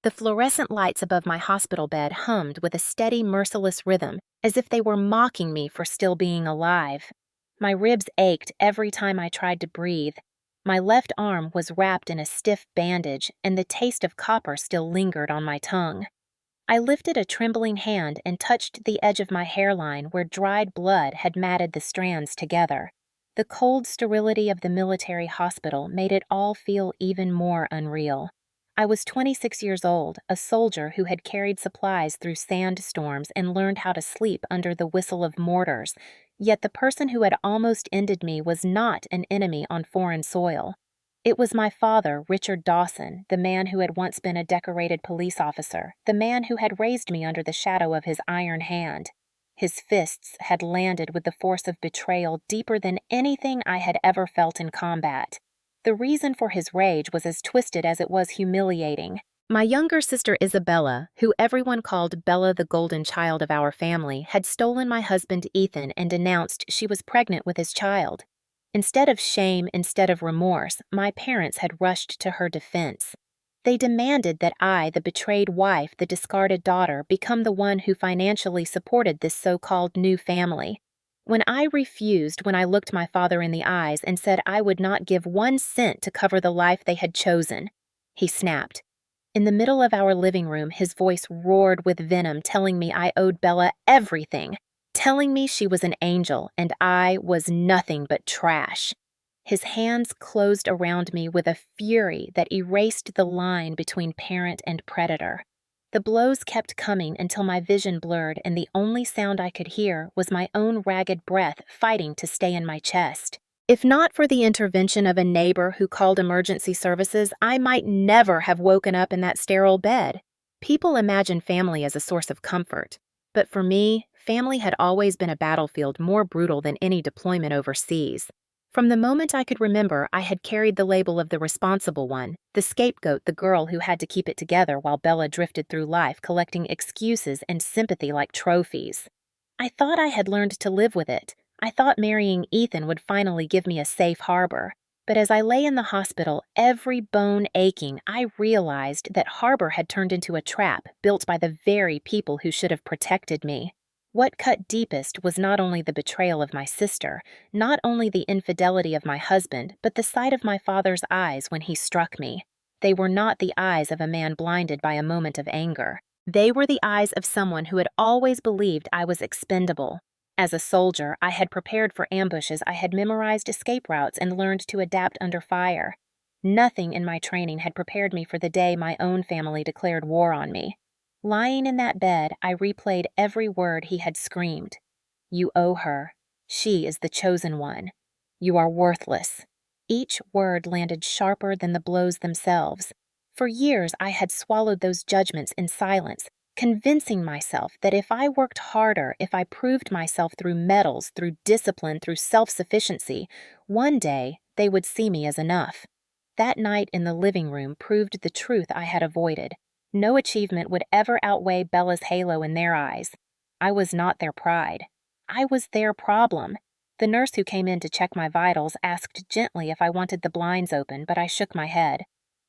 The fluorescent lights above my hospital bed hummed with a steady, merciless rhythm, as if they were mocking me for still being alive. My ribs ached every time I tried to breathe. My left arm was wrapped in a stiff bandage, and the taste of copper still lingered on my tongue. I lifted a trembling hand and touched the edge of my hairline where dried blood had matted the strands together. The cold sterility of the military hospital made it all feel even more unreal. I was 26 years old, a soldier who had carried supplies through sandstorms and learned how to sleep under the whistle of mortars, yet the person who had almost ended me was not an enemy on foreign soil. It was my father, Richard Dawson, the man who had once been a decorated police officer, the man who had raised me under the shadow of his iron hand. His fists had landed with the force of betrayal deeper than anything I had ever felt in combat. The reason for his rage was as twisted as it was humiliating. My younger sister Isabella, who everyone called Bella the golden child of our family, had stolen my husband Ethan and announced she was pregnant with his child. Instead of shame, instead of remorse, my parents had rushed to her defense. They demanded that I, the betrayed wife, the discarded daughter, become the one who financially supported this so-called new family. When I refused, when I looked my father in the eyes and said I would not give 1 cent to cover the life they had chosen, he snapped. In the middle of our living room, his voice roared with venom, telling me I owed Bella everything, telling me she was an angel and I was nothing but trash. His hands closed around me with a fury that erased the line between parent and predator. The blows kept coming until my vision blurred and the only sound I could hear was my own ragged breath fighting to stay in my chest. If not for the intervention of a neighbor who called emergency services, I might never have woken up in that sterile bed. People imagine family as a source of comfort. But for me, family had always been a battlefield more brutal than any deployment overseas. From the moment I could remember, I had carried the label of the responsible one, the scapegoat, the girl who had to keep it together while Bella drifted through life collecting excuses and sympathy like trophies. I thought I had learned to live with it. I thought marrying Ethan would finally give me a safe harbor. But as I lay in the hospital, every bone aching, I realized that harbor had turned into a trap built by the very people who should have protected me. What cut deepest was not only the betrayal of my sister, not only the infidelity of my husband, but the sight of my father's eyes when he struck me. They were not the eyes of a man blinded by a moment of anger. They were the eyes of someone who had always believed I was expendable. As a soldier, I had prepared for ambushes, I had memorized escape routes and learned to adapt under fire. Nothing in my training had prepared me for the day my own family declared war on me. Lying in that bed, I replayed every word he had screamed. You owe her. She is the chosen one. You are worthless. Each word landed sharper than the blows themselves. For years, I had swallowed those judgments in silence, convincing myself that if I worked harder, if I proved myself through medals, through discipline, through self-sufficiency, one day they would see me as enough. That night in the living room proved the truth I had avoided. No achievement would ever outweigh Bella's halo in their eyes. I was not their pride. I was their problem. The nurse who came in to check my vitals asked gently if I wanted the blinds open, but I shook my head.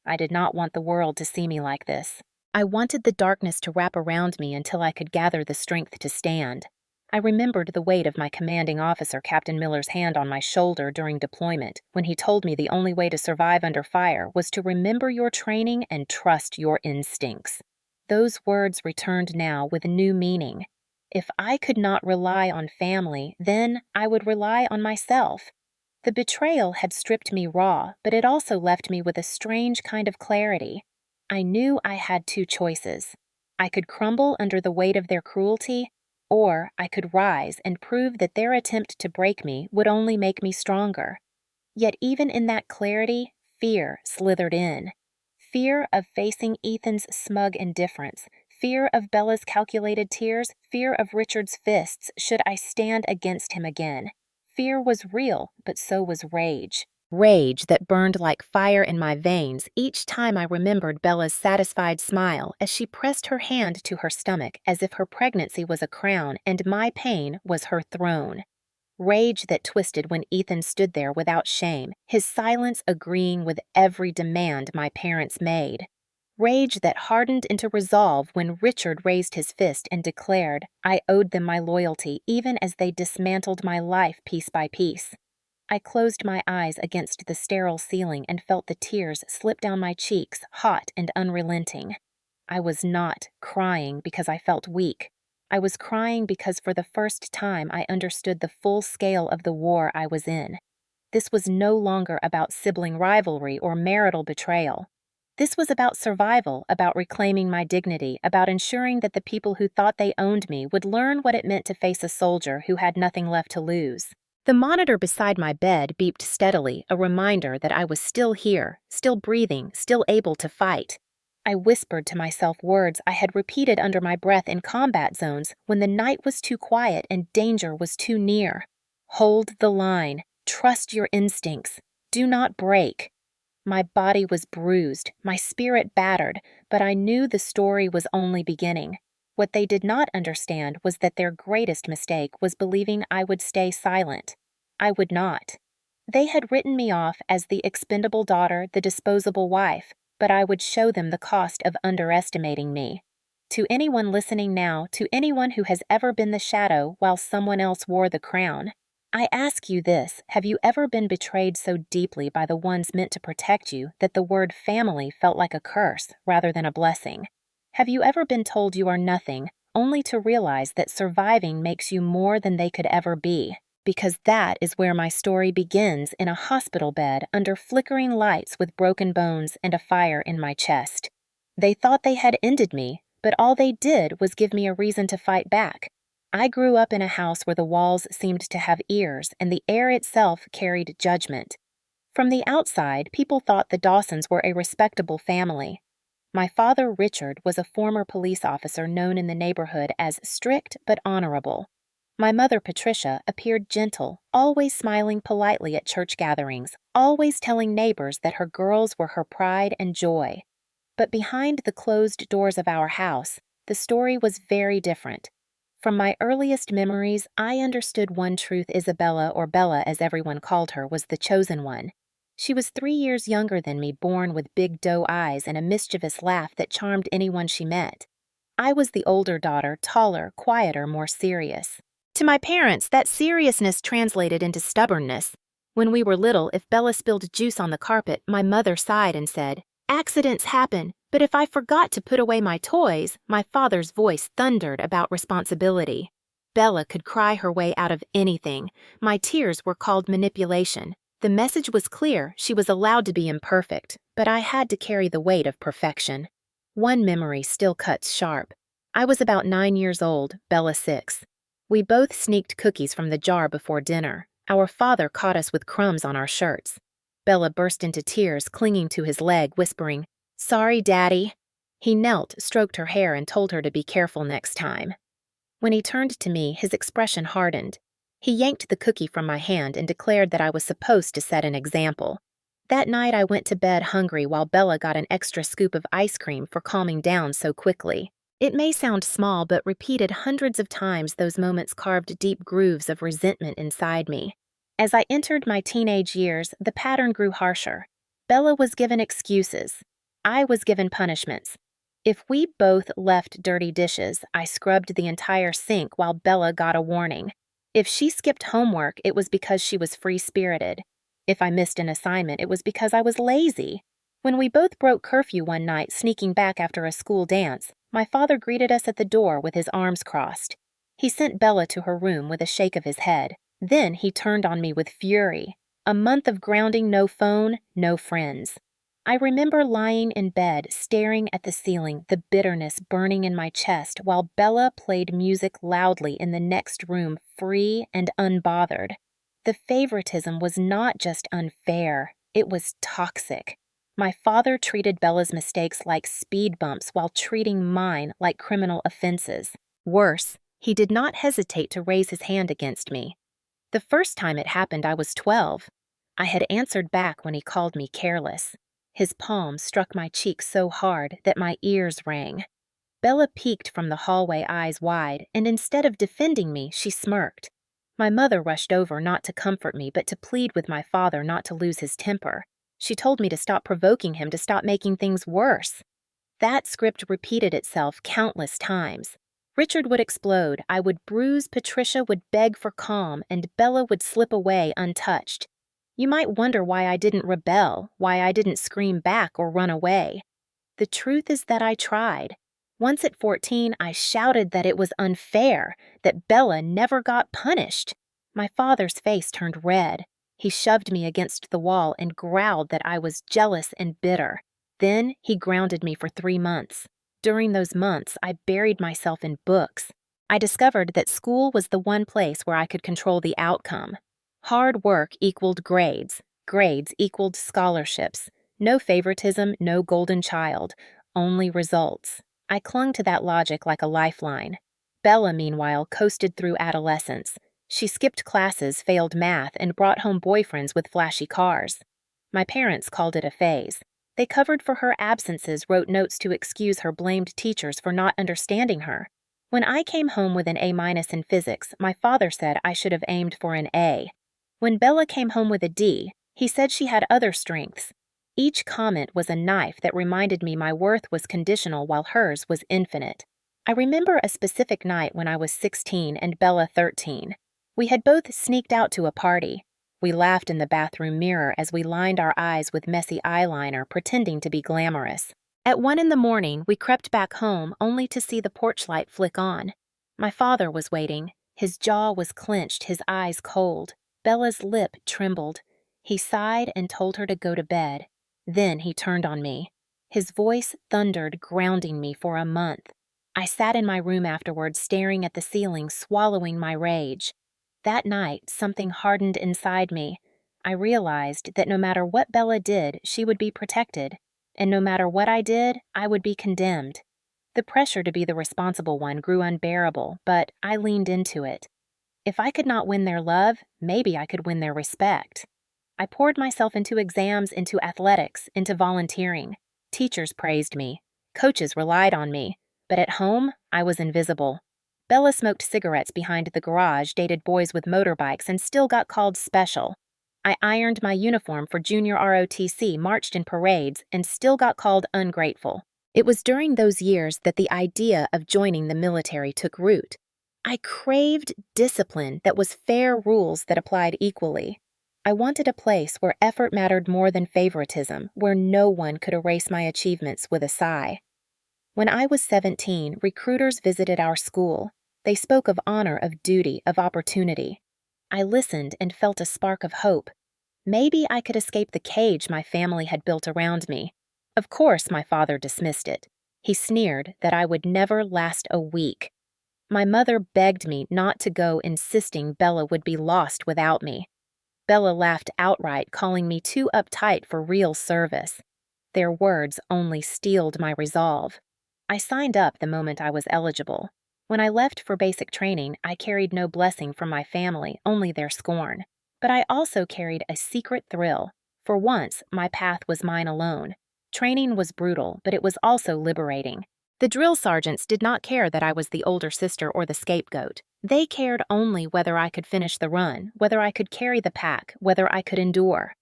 I did not want the world to see me like this. I wanted the darkness to wrap around me until I could gather the strength to stand. I remembered the weight of my commanding officer, Captain Miller's hand on my shoulder during deployment, when he told me the only way to survive under fire was to remember your training and trust your instincts. Those words returned now with new meaning. If I could not rely on family, then I would rely on myself. The betrayal had stripped me raw, but it also left me with a strange kind of clarity. I knew I had 2 choices. I could crumble under the weight of their cruelty, or I could rise and prove that their attempt to break me would only make me stronger. Yet even in that clarity, fear slithered in. Fear of facing Ethan's smug indifference, fear of Bella's calculated tears, fear of Richard's fists should I stand against him again. Fear was real, but so was rage. Rage that burned like fire in my veins each time I remembered Bella's satisfied smile as she pressed her hand to her stomach as if her pregnancy was a crown and my pain was her throne. Rage that twisted when Ethan stood there without shame, his silence agreeing with every demand my parents made. Rage that hardened into resolve when Richard raised his fist and declared I owed them my loyalty even as they dismantled my life piece by piece. I closed my eyes against the sterile ceiling and felt the tears slip down my cheeks, hot and unrelenting. I was not crying because I felt weak. I was crying because for the first time I understood the full scale of the war I was in. This was no longer about sibling rivalry or marital betrayal. This was about survival, about reclaiming my dignity, about ensuring that the people who thought they owned me would learn what it meant to face a soldier who had nothing left to lose. The monitor beside my bed beeped steadily, a reminder that I was still here, still breathing, still able to fight. I whispered to myself words I had repeated under my breath in combat zones when the night was too quiet and danger was too near. Hold the line. Trust your instincts. Do not break. My body was bruised, my spirit battered, but I knew the story was only beginning. What they did not understand was that their greatest mistake was believing I would stay silent. I would not. They had written me off as the expendable daughter, the disposable wife, but I would show them the cost of underestimating me. To anyone listening now, to anyone who has ever been the shadow while someone else wore the crown, I ask you this: have you ever been betrayed so deeply by the ones meant to protect you that the word family felt like a curse rather than a blessing? Have you ever been told you are nothing, only to realize that surviving makes you more than they could ever be? Because that is where my story begins, in a hospital bed under flickering lights with broken bones and a fire in my chest. They thought they had ended me, but all they did was give me a reason to fight back. I grew up in a house where the walls seemed to have ears and the air itself carried judgment. From the outside, people thought the Dawsons were a respectable family. My father, Richard, was a former police officer known in the neighborhood as strict but honorable. My mother, Patricia, appeared gentle, always smiling politely at church gatherings, always telling neighbors that her girls were her pride and joy. But behind the closed doors of our house, the story was very different. From my earliest memories, I understood one truth: Isabella, or Bella as everyone called her, was the chosen one. She was 3 years younger than me, born with big doe eyes and a mischievous laugh that charmed anyone she met. I was the older daughter, taller, quieter, more serious. To my parents, that seriousness translated into stubbornness. When we were little, if Bella spilled juice on the carpet, my mother sighed and said, "Accidents happen, but if I forgot to put away my toys," my father's voice thundered about responsibility. Bella could cry her way out of anything. My tears were called manipulation. The message was clear: she was allowed to be imperfect, but I had to carry the weight of perfection. One memory still cuts sharp. I was about 9 years old, Bella 6. We both sneaked cookies from the jar before dinner. Our father caught us with crumbs on our shirts. Bella burst into tears, clinging to his leg, whispering, "Sorry, Daddy." He knelt, stroked her hair, and told her to be careful next time. When he turned to me, his expression hardened. He yanked the cookie from my hand and declared that I was supposed to set an example. That night I went to bed hungry while Bella got an extra scoop of ice cream for calming down so quickly. It may sound small, but repeated hundreds of times, those moments carved deep grooves of resentment inside me. As I entered my teenage years, the pattern grew harsher. Bella was given excuses. I was given punishments. If we both left dirty dishes, I scrubbed the entire sink while Bella got a warning. If she skipped homework, it was because she was free-spirited. If I missed an assignment, it was because I was lazy. When we both broke curfew one night, sneaking back after a school dance, my father greeted us at the door with his arms crossed. He sent Bella to her room with a shake of his head. Then he turned on me with fury. A month of grounding, no phone, no friends. I remember lying in bed, staring at the ceiling, the bitterness burning in my chest, while Bella played music loudly in the next room, free and unbothered. The favoritism was not just unfair, it was toxic. My father treated Bella's mistakes like speed bumps while treating mine like criminal offenses. Worse, he did not hesitate to raise his hand against me. The first time it happened, I was 12. I had answered back when he called me careless. His palm struck my cheek so hard that my ears rang. Bella peeked from the hallway, eyes wide, and instead of defending me, she smirked. My mother rushed over, not to comfort me, but to plead with my father not to lose his temper. She told me to stop provoking him, to stop making things worse. That script repeated itself countless times. Richard would explode, I would bruise, Patricia would beg for calm, and Bella would slip away untouched. You might wonder why I didn't rebel, why I didn't scream back or run away. The truth is that I tried. Once at 14, I shouted that it was unfair, that Bella never got punished. My father's face turned red. He shoved me against the wall and growled that I was jealous and bitter. Then he grounded me for 3 months. During those months, I buried myself in books. I discovered that school was the one place where I could control the outcome. Hard work equaled grades. Grades equaled scholarships. No favoritism, no golden child. Only results. I clung to that logic like a lifeline. Bella, meanwhile, coasted through adolescence. She skipped classes, failed math, and brought home boyfriends with flashy cars. My parents called it a phase. They covered for her absences, wrote notes to excuse her, blamed teachers for not understanding her. When I came home with an A- in physics, my father said I should have aimed for an A. When Bella came home with a D, he said she had other strengths. Each comment was a knife that reminded me my worth was conditional while hers was infinite. I remember a specific night when I was 16 and Bella 13. We had both sneaked out to a party. We laughed in the bathroom mirror as we lined our eyes with messy eyeliner, pretending to be glamorous. At 1 in the morning, we crept back home only to see the porch light flick on. My father was waiting. His jaw was clenched, his eyes cold. Bella's lip trembled. He sighed and told her to go to bed. Then he turned on me. His voice thundered, grounding me for a month. I sat in my room afterwards, staring at the ceiling, swallowing my rage. That night, something hardened inside me. I realized that no matter what Bella did, she would be protected, and no matter what I did, I would be condemned. The pressure to be the responsible one grew unbearable, but I leaned into it. If I could not win their love, maybe I could win their respect. I poured myself into exams, into athletics, into volunteering. Teachers praised me. Coaches relied on me. But at home, I was invisible. Bella smoked cigarettes behind the garage, dated boys with motorbikes, and still got called special. I ironed my uniform for junior ROTC, marched in parades, and still got called ungrateful. It was during those years that the idea of joining the military took root. I craved discipline that was fair, rules that applied equally. I wanted a place where effort mattered more than favoritism, where no one could erase my achievements with a sigh. When I was 17, recruiters visited our school. They spoke of honor, of duty, of opportunity. I listened and felt a spark of hope. Maybe I could escape the cage my family had built around me. Of course, my father dismissed it. He sneered that I would never last a week. My mother begged me not to go, insisting Bella would be lost without me. Bella laughed outright, calling me too uptight for real service. Their words only steeled my resolve. I signed up the moment I was eligible. When I left for basic training, I carried no blessing from my family, only their scorn. But I also carried a secret thrill. For once, my path was mine alone. Training was brutal, but it was also liberating. The drill sergeants did not care that I was the older sister or the scapegoat. They cared only whether I could finish the run, whether I could carry the pack, whether I could endure.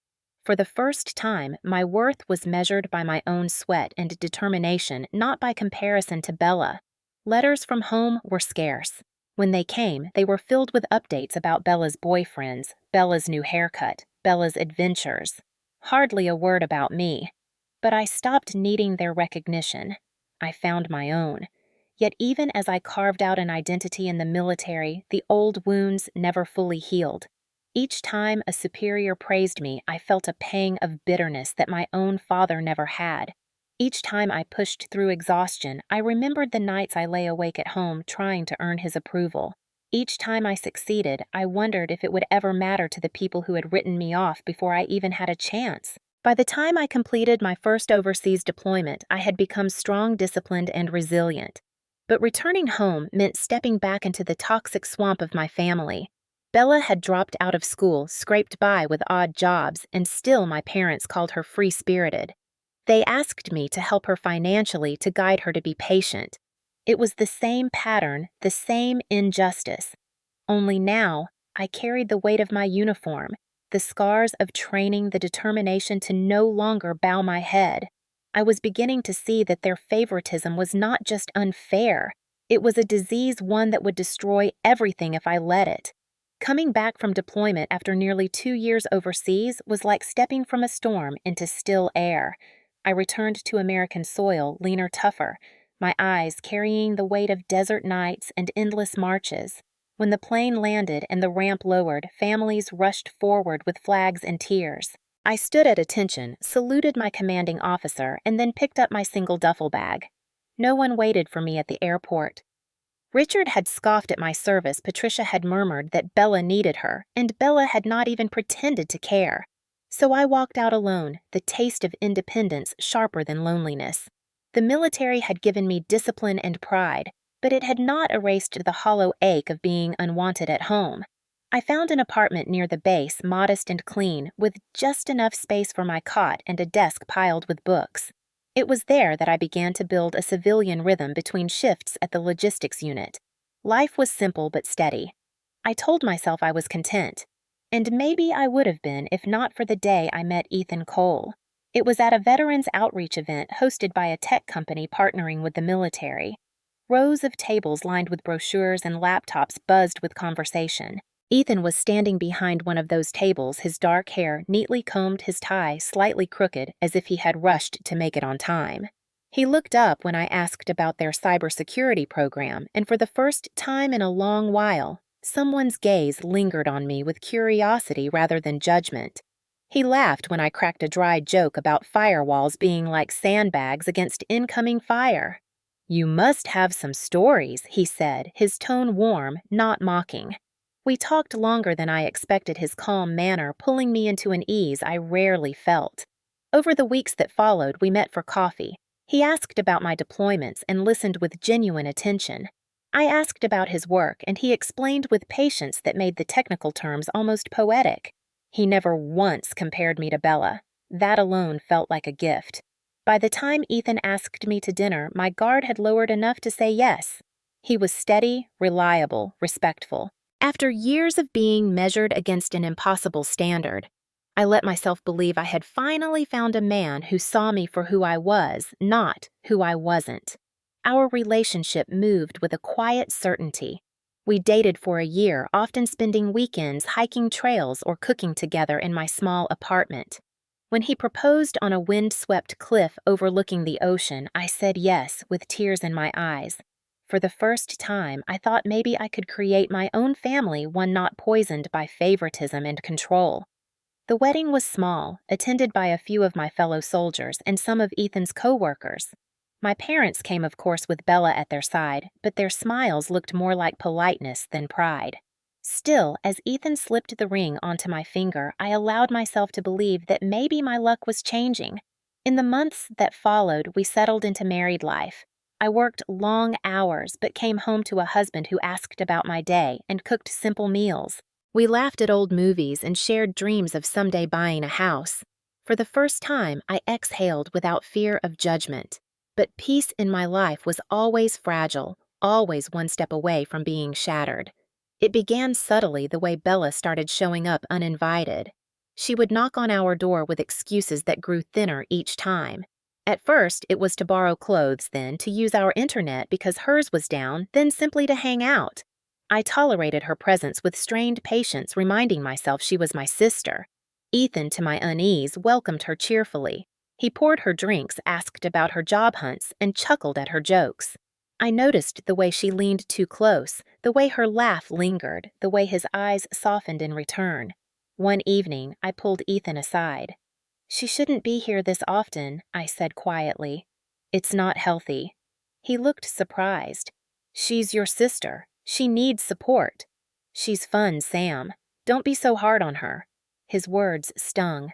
For the first time, my worth was measured by my own sweat and determination, not by comparison to Bella. Letters from home were scarce. When they came, they were filled with updates about Bella's boyfriends, Bella's new haircut, Bella's adventures. Hardly a word about me. But I stopped needing their recognition. I found my own. Yet even as I carved out an identity in the military, the old wounds never fully healed. Each time a superior praised me, I felt a pang of bitterness that my own father never had. Each time I pushed through exhaustion, I remembered the nights I lay awake at home trying to earn his approval. Each time I succeeded, I wondered if it would ever matter to the people who had written me off before I even had a chance. By the time I completed my first overseas deployment, I had become strong, disciplined, and resilient. But returning home meant stepping back into the toxic swamp of my family. Bella had dropped out of school, scraped by with odd jobs, and still my parents called her free-spirited. They asked me to help her financially, to guide her to be patient. It was the same pattern, the same injustice. Only now, I carried the weight of my uniform, the scars of training, the determination to no longer bow my head. I was beginning to see that their favoritism was not just unfair, it was a disease, one that would destroy everything if I let it. Coming back from deployment after nearly 2 years overseas was like stepping from a storm into still air. I returned to American soil, leaner, tougher, my eyes carrying the weight of desert nights and endless marches. When the plane landed and the ramp lowered, families rushed forward with flags and tears. I stood at attention, saluted my commanding officer, and then picked up my single duffel bag. No one waited for me at the airport. Richard had scoffed at my service. Patricia had murmured that Bella needed her, and Bella had not even pretended to care. So I walked out alone, the taste of independence sharper than loneliness. The military had given me discipline and pride, but it had not erased the hollow ache of being unwanted at home. I found an apartment near the base, modest and clean, with just enough space for my cot and a desk piled with books. It was there that I began to build a civilian rhythm between shifts at the logistics unit. Life was simple but steady. I told myself I was content. And maybe I would have been if not for the day I met Ethan Cole. It was at a veterans outreach event hosted by a tech company partnering with the military. Rows of tables lined with brochures and laptops buzzed with conversation. Ethan was standing behind one of those tables, his dark hair neatly combed, his tie slightly crooked as if he had rushed to make it on time. He looked up when I asked about their cybersecurity program, and for the first time in a long while, someone's gaze lingered on me with curiosity rather than judgment. He laughed when I cracked a dry joke about firewalls being like sandbags against incoming fire. "You must have some stories," he said, his tone warm, not mocking. We talked longer than I expected, his calm manner pulling me into an ease I rarely felt. Over the weeks that followed, we met for coffee. He asked about my deployments and listened with genuine attention. I asked about his work, and he explained with patience that made the technical terms almost poetic. He never once compared me to Bella. That alone felt like a gift. By the time Ethan asked me to dinner, my guard had lowered enough to say yes. He was steady, reliable, respectful. After years of being measured against an impossible standard, I let myself believe I had finally found a man who saw me for who I was, not who I wasn't. Our relationship moved with a quiet certainty. We dated for a year, often spending weekends hiking trails or cooking together in my small apartment. When he proposed on a wind-swept cliff overlooking the ocean, I said yes with tears in my eyes. For the first time, I thought maybe I could create my own family, one not poisoned by favoritism and control. The wedding was small, attended by a few of my fellow soldiers and some of Ethan's co-workers. My parents came, of course, with Bella at their side, but their smiles looked more like politeness than pride. Still, as Ethan slipped the ring onto my finger, I allowed myself to believe that maybe my luck was changing. In the months that followed, we settled into married life. I worked long hours, but came home to a husband who asked about my day and cooked simple meals. We laughed at old movies and shared dreams of someday buying a house. For the first time, I exhaled without fear of judgment. But peace in my life was always fragile, always one step away from being shattered. It began subtly, the way Bella started showing up uninvited. She would knock on our door with excuses that grew thinner each time. At first, it was to borrow clothes, then to use our internet because hers was down, then simply to hang out. I tolerated her presence with strained patience, reminding myself she was my sister. Ethan, to my unease, welcomed her cheerfully. He poured her drinks, asked about her job hunts, and chuckled at her jokes. I noticed the way she leaned too close, the way her laugh lingered, the way his eyes softened in return. One evening, I pulled Ethan aside. "She shouldn't be here this often," I said quietly. "It's not healthy." He looked surprised. "She's your sister. She needs support." "She's fun, Sam. Don't be so hard on her." His words stung.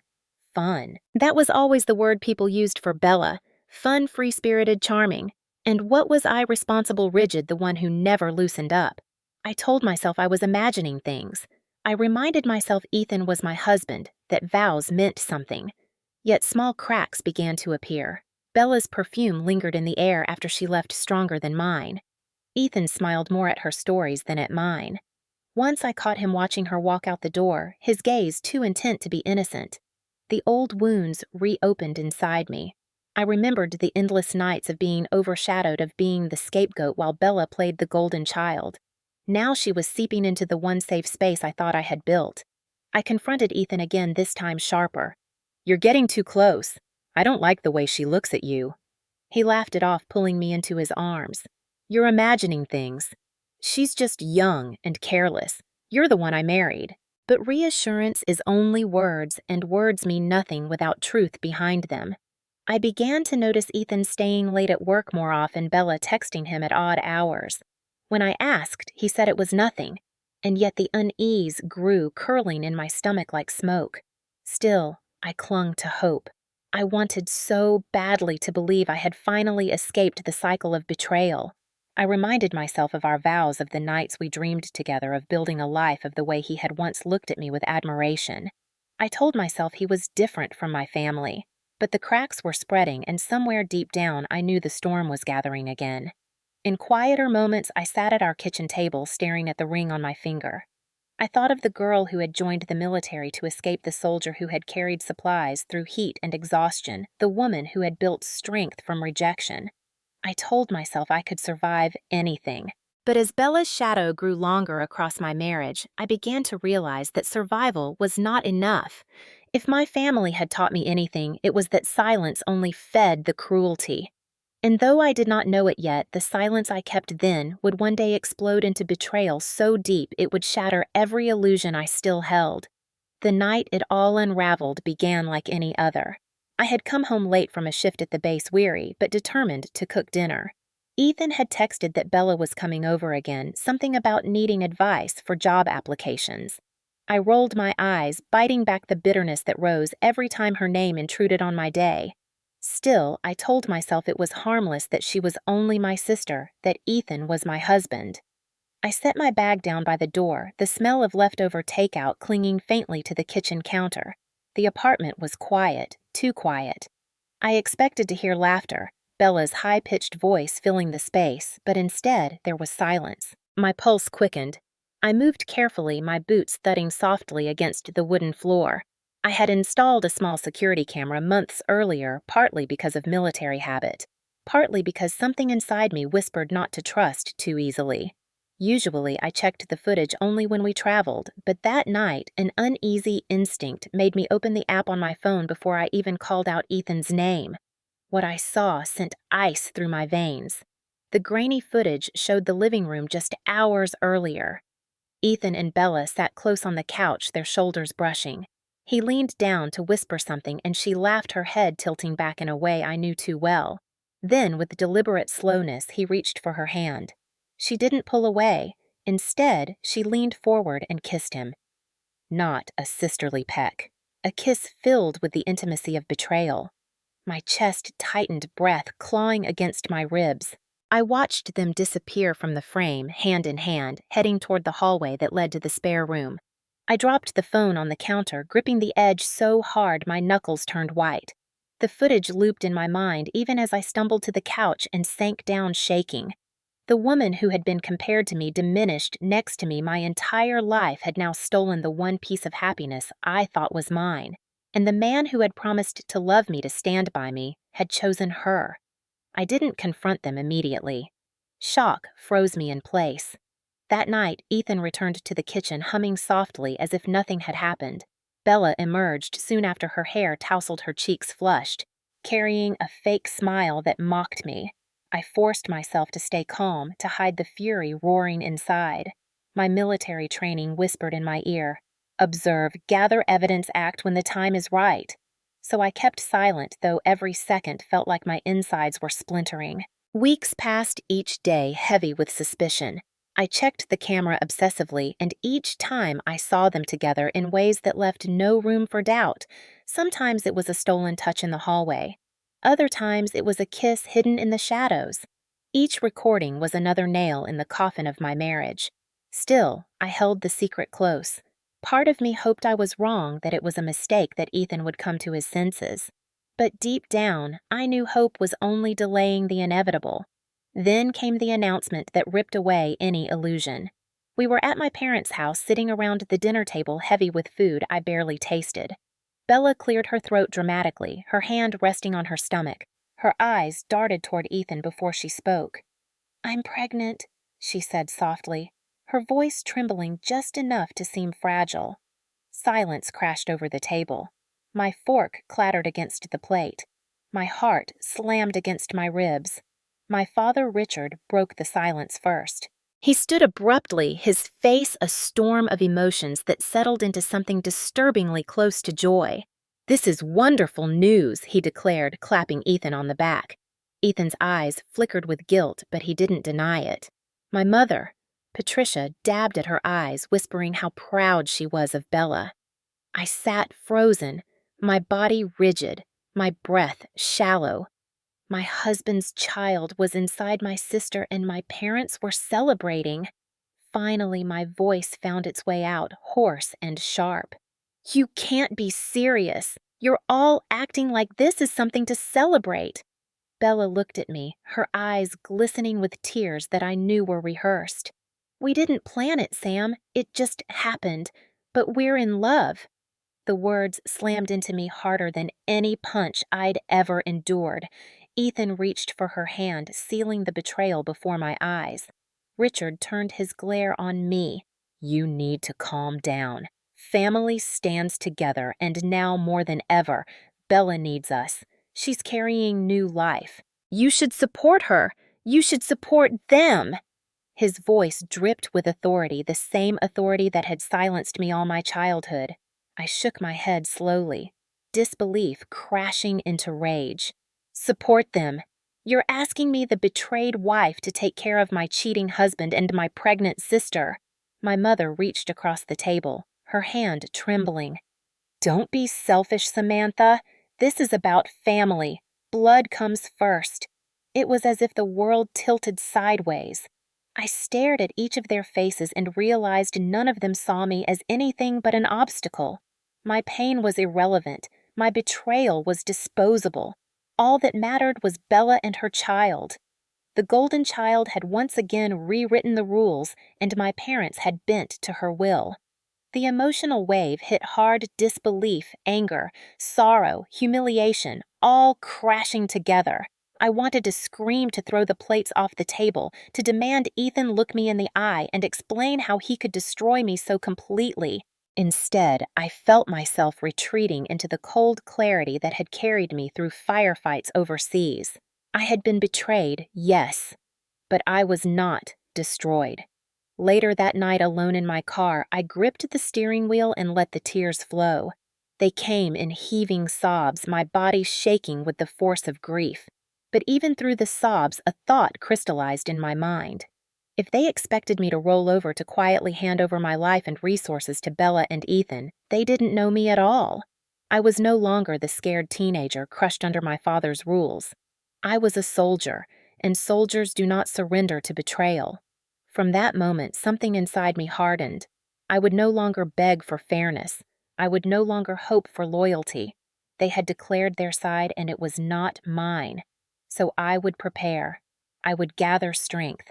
Fun. That was always the word people used for Bella. Fun, free-spirited, charming. And what was I responsible, rigid, the one who never loosened up? I told myself I was imagining things. I reminded myself Ethan was my husband, that vows meant something. Yet small cracks began to appear. Bella's perfume lingered in the air after she left stronger than mine. Ethan smiled more at her stories than at mine. Once I caught him watching her walk out the door, his gaze too intent to be innocent. The old wounds reopened inside me. I remembered the endless nights of being overshadowed of being the scapegoat while Bella played the golden child. Now she was seeping into the one safe space I thought I had built. I confronted Ethan again, this time sharper. "You're getting too close. I don't like the way she looks at you." He laughed it off, pulling me into his arms. "You're imagining things. She's just young and careless. You're the one I married." But reassurance is only words, and words mean nothing without truth behind them. I began to notice Ethan staying late at work more often, Bella texting him at odd hours. When I asked, he said it was nothing, and yet the unease grew, curling in my stomach like smoke. Still, I clung to hope. I wanted so badly to believe I had finally escaped the cycle of betrayal. I reminded myself of our vows, of the nights we dreamed together of building a life of the way he had once looked at me with admiration. I told myself he was different from my family, but the cracks were spreading, and somewhere deep down I knew the storm was gathering again. In quieter moments, I sat at our kitchen table staring at the ring on my finger. I thought of the girl who had joined the military to escape the soldier who had carried supplies through heat and exhaustion, the woman who had built strength from rejection. I told myself I could survive anything. But as Bella's shadow grew longer across my marriage, I began to realize that survival was not enough. If my family had taught me anything, it was that silence only fed the cruelty. And though I did not know it yet, the silence I kept then would one day explode into betrayal so deep it would shatter every illusion I still held. The night it all unraveled began like any other. I had come home late from a shift at the base, weary but determined to cook dinner. Ethan had texted that Bella was coming over again, something about needing advice for job applications. I rolled my eyes, biting back the bitterness that rose every time her name intruded on my day. Still, I told myself it was harmless, that she was only my sister, that Ethan was my husband. I set my bag down by the door, the smell of leftover takeout clinging faintly to the kitchen counter. The apartment was quiet, too quiet. I expected to hear laughter, Bella's high-pitched voice filling the space, but instead there was silence. My pulse quickened. I moved carefully, my boots thudding softly against the wooden floor. I had installed a small security camera months earlier, partly because of military habit, partly because something inside me whispered not to trust too easily. Usually, I checked the footage only when we traveled, but that night, an uneasy instinct made me open the app on my phone before I even called out Ethan's name. What I saw sent ice through my veins. The grainy footage showed the living room just hours earlier. Ethan and Bella sat close on the couch, their shoulders brushing. He leaned down to whisper something, and she laughed, her head tilting back in a way I knew too well. Then, with deliberate slowness, he reached for her hand. She didn't pull away. Instead, she leaned forward and kissed him. Not a sisterly peck. A kiss filled with the intimacy of betrayal. My chest tightened, breath clawing against my ribs. I watched them disappear from the frame, hand in hand, heading toward the hallway that led to the spare room. I dropped the phone on the counter, gripping the edge so hard my knuckles turned white. The footage looped in my mind even as I stumbled to the couch and sank down shaking. The woman who had been compared to me, diminished next to me my entire life, had now stolen the one piece of happiness I thought was mine. And the man who had promised to love me, to stand by me, had chosen her. I didn't confront them immediately. Shock froze me in place. That night, Ethan returned to the kitchen, humming softly as if nothing had happened. Bella emerged soon after, her hair tousled, her cheeks flushed, carrying a fake smile that mocked me. I forced myself to stay calm, to hide the fury roaring inside. My military training whispered in my ear, "Observe, gather evidence, act when the time is right." So I kept silent, though every second felt like my insides were splintering. Weeks passed, each day heavy with suspicion. I checked the camera obsessively, and each time I saw them together in ways that left no room for doubt. Sometimes it was a stolen touch in the hallway. Other times it was a kiss hidden in the shadows. Each recording was another nail in the coffin of my marriage. Still, I held the secret close. Part of me hoped I was wrong, that it was a mistake, that Ethan would come to his senses. But deep down, I knew hope was only delaying the inevitable. Then came the announcement that ripped away any illusion. We were at my parents' house, sitting around the dinner table, heavy with food I barely tasted. Bella cleared her throat dramatically, her hand resting on her stomach. Her eyes darted toward Ethan before she spoke. "I'm pregnant," she said softly, her voice trembling just enough to seem fragile. Silence crashed over the table. My fork clattered against the plate. My heart slammed against my ribs. My father, Richard, broke the silence first. He stood abruptly, his face a storm of emotions that settled into something disturbingly close to joy. "This is wonderful news," he declared, clapping Ethan on the back. Ethan's eyes flickered with guilt, but he didn't deny it. My mother, Patricia, dabbed at her eyes, whispering how proud she was of Bella. I sat frozen, my body rigid, my breath shallow. My husband's child was inside my sister, and my parents were celebrating. Finally, my voice found its way out, hoarse and sharp. "You can't be serious. You're all acting like this is something to celebrate." Bella looked at me, her eyes glistening with tears that I knew were rehearsed. "We didn't plan it, Sam. It just happened. But we're in love." The words slammed into me harder than any punch I'd ever endured. Ethan reached for her hand, sealing the betrayal before my eyes. Richard turned his glare on me. "You need to calm down. Family stands together, and now more than ever, Bella needs us. She's carrying new life. You should support her. You should support them." His voice dripped with authority, the same authority that had silenced me all my childhood. I shook my head slowly, disbelief crashing into rage. "Support them. You're asking me, the betrayed wife, to take care of my cheating husband and my pregnant sister." My mother reached across the table, her hand trembling. "Don't be selfish, Samantha. This is about family. Blood comes first." It was as if the world tilted sideways. I stared at each of their faces and realized none of them saw me as anything but an obstacle. My pain was irrelevant. My betrayal was disposable. All that mattered was Bella and her child. The golden child had once again rewritten the rules, and my parents had bent to her will. The emotional wave hit hard disbelief, anger, sorrow, humiliation, all crashing together. I wanted to scream, to throw the plates off the table, to demand Ethan look me in the eye and explain how he could destroy me so completely. Instead, I felt myself retreating into the cold clarity that had carried me through firefights overseas. I had been betrayed, yes, but I was not destroyed. Later that night, alone in my car, I gripped the steering wheel and let the tears flow. They came in heaving sobs, my body shaking with the force of grief. But even through the sobs, a thought crystallized in my mind. If they expected me to roll over to quietly hand over my life and resources to Bella and Ethan, they didn't know me at all. I was no longer the scared teenager crushed under my father's rules. I was a soldier, and soldiers do not surrender to betrayal. From that moment, something inside me hardened. I would no longer beg for fairness. I would no longer hope for loyalty. They had declared their side, and it was not mine. So I would prepare. I would gather strength.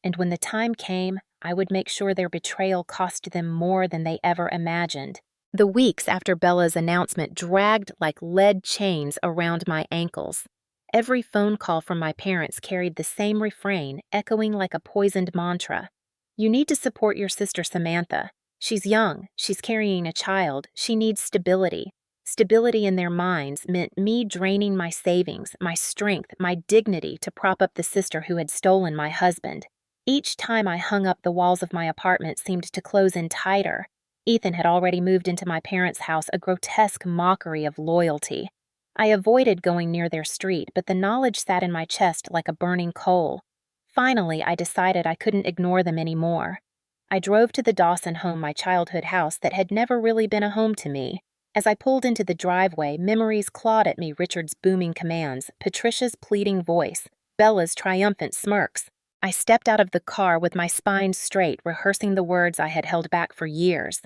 And when the time came, I would make sure their betrayal cost them more than they ever imagined. The weeks after Bella's announcement dragged like lead chains around my ankles. Every phone call from my parents carried the same refrain, echoing like a poisoned mantra. "You need to support your sister Samantha. She's young, she's carrying a child, she needs stability." Stability in their minds meant me draining my savings, my strength, my dignity to prop up the sister who had stolen my husband. Each time I hung up, the walls of my apartment seemed to close in tighter. Ethan had already moved into my parents' house, a grotesque mockery of loyalty. I avoided going near their street, but the knowledge sat in my chest like a burning coal. Finally, I decided I couldn't ignore them anymore. I drove to the Dawson home, my childhood house that had never really been a home to me. As I pulled into the driveway, memories clawed at me, Richard's booming commands, Patricia's pleading voice, Bella's triumphant smirks. I stepped out of the car with my spine straight, rehearsing the words I had held back for years.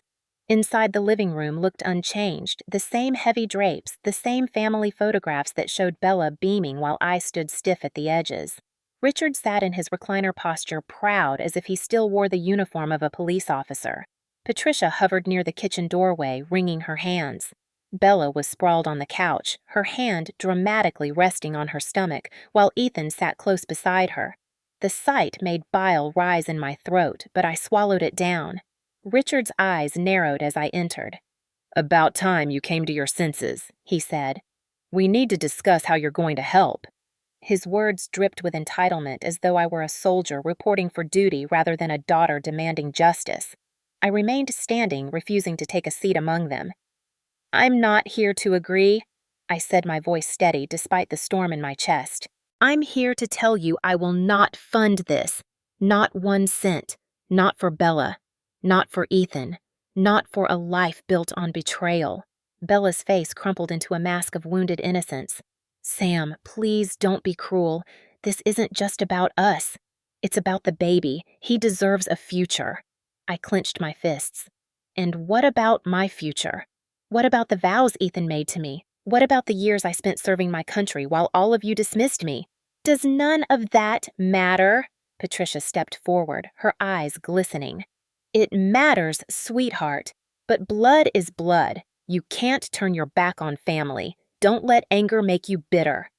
Inside, the living room looked unchanged, the same heavy drapes, the same family photographs that showed Bella beaming while I stood stiff at the edges. Richard sat in his recliner posture, proud as if he still wore the uniform of a police officer. Patricia hovered near the kitchen doorway, wringing her hands. Bella was sprawled on the couch, her hand dramatically resting on her stomach, while Ethan sat close beside her. The sight made bile rise in my throat, but I swallowed it down. Richard's eyes narrowed as I entered. "About time you came to your senses," he said. "We need to discuss how you're going to help." His words dripped with entitlement, as though I were a soldier reporting for duty rather than a daughter demanding justice. I remained standing, refusing to take a seat among them. "I'm not here to agree," I said, my voice steady despite the storm in my chest. "I'm here to tell you I will not fund this. Not 1 cent. Not for Bella. Not for Ethan. Not for a life built on betrayal." Bella's face crumpled into a mask of wounded innocence. "Sam, please don't be cruel. This isn't just about us. It's about the baby. He deserves a future." I clenched my fists. "And what about my future? What about the vows Ethan made to me? What about the years I spent serving my country while all of you dismissed me? Does none of that matter?" Patricia stepped forward, her eyes glistening. "It matters, sweetheart. But blood is blood. You can't turn your back on family. Don't let anger make you bitter."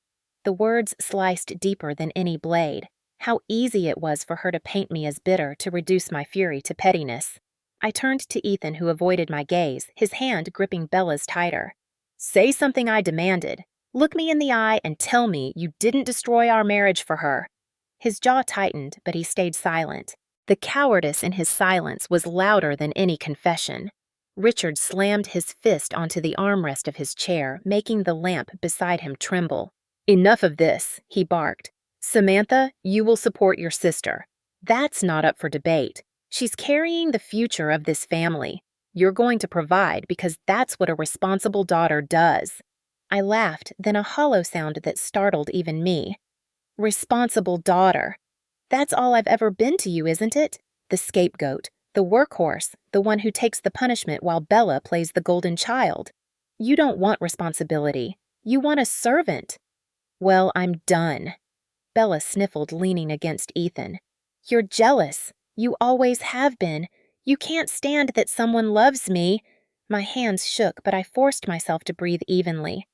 The words sliced deeper than any blade. How easy it was for her to paint me as bitter, to reduce my fury to pettiness. I turned to Ethan, who avoided my gaze, his hand gripping Bella's tighter. "Say something I demanded. Look me in the eye and tell me you didn't destroy our marriage for her." His jaw tightened, but he stayed silent. The cowardice in his silence was louder than any confession. Richard slammed his fist onto the armrest of his chair, making the lamp beside him tremble. "Enough of this," he barked. "Samantha, you will support your sister. That's not up for debate. She's carrying the future of this family. You're going to provide because that's what a responsible daughter does." I laughed, then a hollow sound that startled even me. "Responsible daughter. That's all I've ever been to you, isn't it? The scapegoat, the workhorse, the one who takes the punishment while Bella plays the golden child. You don't want responsibility. You want a servant." "Well, I'm done." Bella sniffled, leaning against Ethan. "You're jealous. You always have been. You can't stand that someone loves me." My hands shook, but I forced myself to breathe evenly.